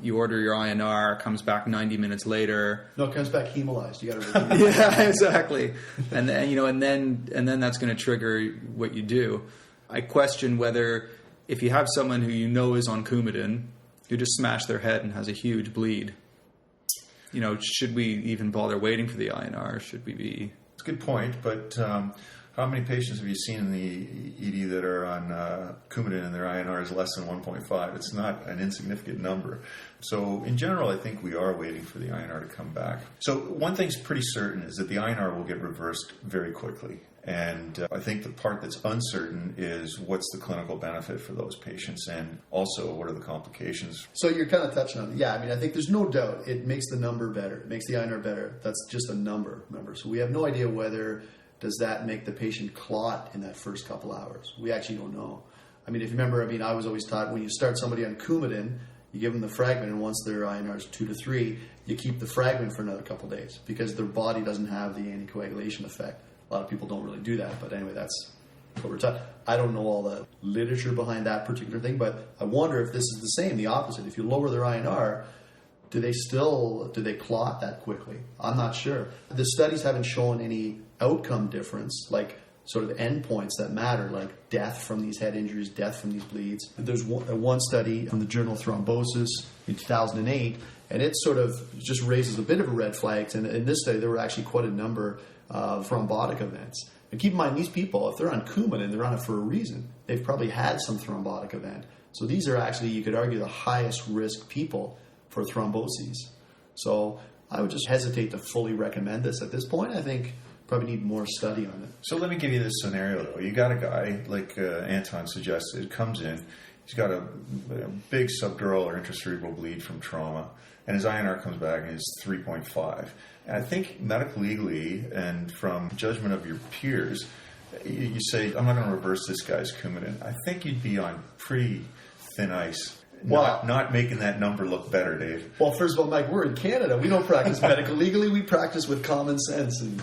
you order your INR, comes back 90 minutes later. No, it comes back hemolyzed. You got to yeah, exactly. And then that's going to trigger what you do. I question whether if you have someone who is on Coumadin, who just smashed their head and has a huge bleed, should we even bother waiting for the INR? Should we be? It's a good point, but how many patients have you seen in the ED that are on Coumadin and their INR is less than 1.5? It's not an insignificant number. So in general, I think we are waiting for the INR to come back. So one thing's pretty certain is that the INR will get reversed very quickly. And I think the part that's uncertain is what's the clinical benefit for those patients, and also what are the complications. So you're kind of touching on it. Yeah, I think there's no doubt it makes the number better. It makes the INR better. That's just a number, remember. So we have no idea whether does that make the patient clot in that first couple hours. We actually don't know. If you remember, I was always taught when you start somebody on Coumadin, you give them the fragment, and once their INR is 2 to 3, you keep the fragment for another couple days because their body doesn't have the anticoagulation effect. A lot of people don't really do that, but anyway, that's what we're taught. I don't know all the literature behind that particular thing, but I wonder if this is the same, the opposite. If you lower their INR, do they clot that quickly? I'm not sure. The studies haven't shown any outcome difference, like sort of endpoints that matter, like death from these head injuries, death from these bleeds. There's one study from the journal Thrombosis in 2008, and it sort of just raises a bit of a red flag. And in this study, there were actually quite a number of thrombotic events. And keep in mind, these people, if they're on Coumadin, they're on it for a reason. They've probably had some thrombotic event. So these are actually, you could argue, the highest risk people for thromboses. So I would just hesitate to fully recommend this at this point. I think probably need more study on it. So let me give you this scenario, though. You got a guy, like Anton suggested, comes in, he's got a big subdural or intracerebral bleed from trauma, and his INR comes back and is 3.5. And I think medically and from judgment of your peers, you say, I'm not going to reverse this guy's Coumadin. I think you'd be on pretty thin ice. Not making that number look better, Dave. Well, first of all, Mike, we're in Canada. We don't practice medical legally. We practice with common sense and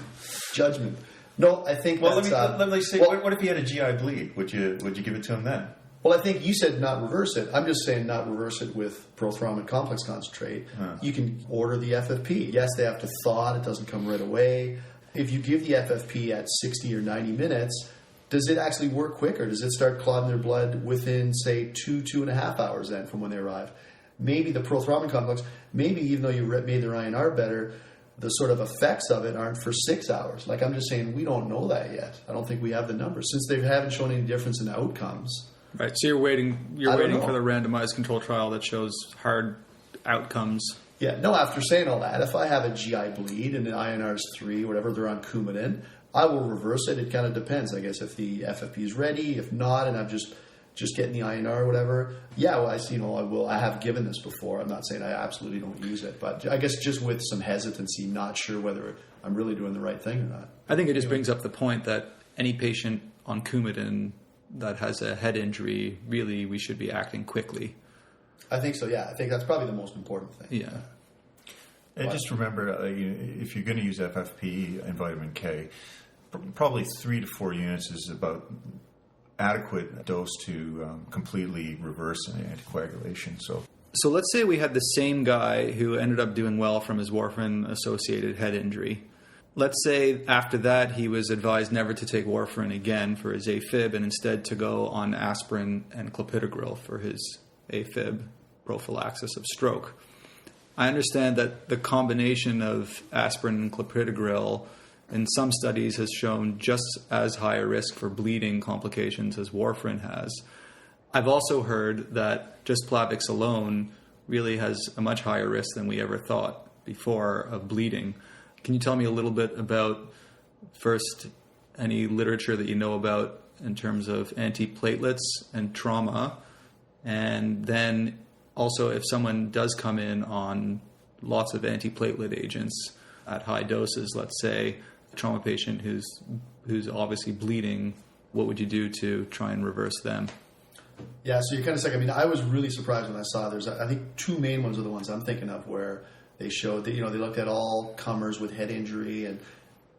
judgment. No, I think. Well, let me say, what if he had a GI bleed? Would you give it to him then? Well, I think you said not reverse it. I'm just saying not reverse it with prothrombin complex concentrate. You can order the FFP. Yes, they have to thaw it. It doesn't come right away. If you give the FFP at 60 or 90 minutes, does it actually work quicker? Does it start clotting their blood within, say, 2.5 hours then from when they arrive? Maybe the prothrombin complex, maybe even though you made their INR better, the sort of effects of it aren't for 6 hours. Like I'm just saying, we don't know that yet. I don't think we have the numbers. Since they haven't shown any difference in outcomes. Right, so you're waiting for the randomized control trial that shows hard outcomes. Yeah, no, after saying all that, if I have a GI bleed and the INR is 3, whatever, they're on Coumadin, I will reverse it. It kind of depends, I guess, if the FFP is ready. If not, and I'm just getting the INR or whatever, yeah, well, I have given this before. I'm not saying I absolutely don't use it, but I guess just with some hesitancy, not sure whether I'm really doing the right thing or not. I think it just brings up the point that any patient on Coumadin that has a head injury, really, we should be acting quickly. I think so, yeah. I think that's probably the most important thing. Yeah. And just remember, if you're going to use FFP and vitamin K, probably 3 to 4 units is about adequate dose to completely reverse anticoagulation. So let's say we had the same guy who ended up doing well from his warfarin-associated head injury. Let's say after that he was advised never to take warfarin again for his AFib and instead to go on aspirin and clopidogrel for his AFib prophylaxis of stroke. I understand that the combination of aspirin and clopidogrel in some studies has shown just as high a risk for bleeding complications as warfarin has. I've also heard that just Plavix alone really has a much higher risk than we ever thought before of bleeding. Can you tell me a little bit about, first, any literature that you know about in terms of antiplatelets and trauma, and then also if someone does come in on lots of antiplatelet agents at high doses, let's say, a trauma patient who's obviously bleeding, what would you do to try and reverse them? Yeah, so you're kind of saying, I mean, I was really surprised when I saw there's, I think, 2 main ones are the ones I'm thinking of where they showed that, they looked at all comers with head injury and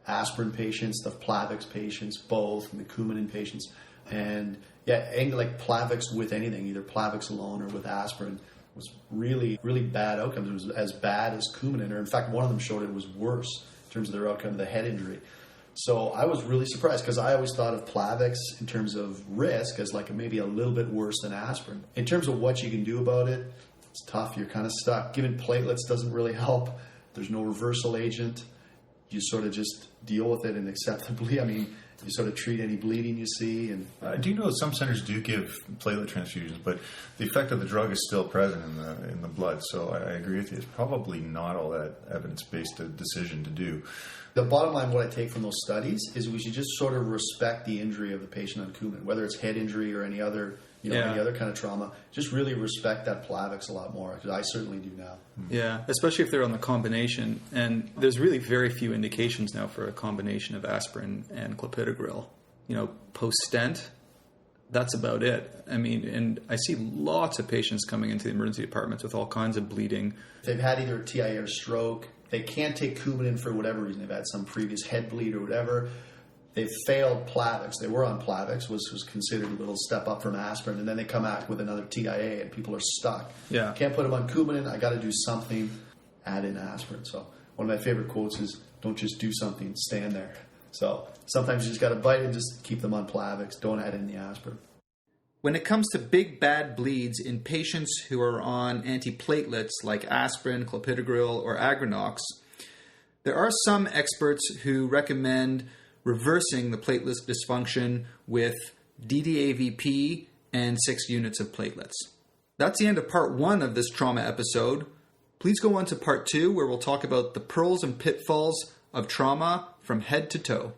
aspirin patients, the Plavix patients, both, and the Coumadin patients. And yeah, like Plavix with anything, either Plavix alone or with aspirin, was really, really bad outcomes. It was as bad as Coumadin, or in fact, one of them showed it was worse in terms of their outcome of the head injury. So I was really surprised because I always thought of Plavix in terms of risk as like maybe a little bit worse than aspirin. In terms of what you can do about it, it's tough. You're kind of stuck. Giving platelets doesn't really help. There's no reversal agent. You sort of just deal with it and accept the bleed. I mean, you sort of treat any bleeding you see. And I do know some centers do give platelet transfusions, but the effect of the drug is still present in the blood. So I agree with you. It's probably not all that evidence-based a decision to do. The bottom line, what I take from those studies is we should just sort of respect the injury of the patient on Coumadin, whether it's head injury or any other, any other kind of trauma. Just really respect that Plavix a lot more, because I certainly do now. Yeah, especially if they're on the combination. And there's really very few indications now for a combination of aspirin and clopidogrel. Post-stent, that's about it. I mean, and I see lots of patients coming into the emergency departments with all kinds of bleeding. They've had either TIA or stroke. They can't take Coumadin for whatever reason. They've had some previous head bleed or whatever. They've failed Plavix. They were on Plavix, was considered a little step up from aspirin, and then they come out with another TIA, and people are stuck. Yeah. Can't put them on Coumadin. I got to do something. Add in aspirin. So one of my favorite quotes is, "Don't just do something. Stand there." So sometimes you just got to bite and just keep them on Plavix. Don't add in the aspirin. When it comes to big bad bleeds in patients who are on antiplatelets like aspirin, clopidogrel, or Agrinox, there are some experts who recommend reversing the platelet dysfunction with DDAVP and 6 units of platelets. That's the end of part 1 of this trauma episode. Please go on to part 2, where we'll talk about the pearls and pitfalls of trauma from head to toe.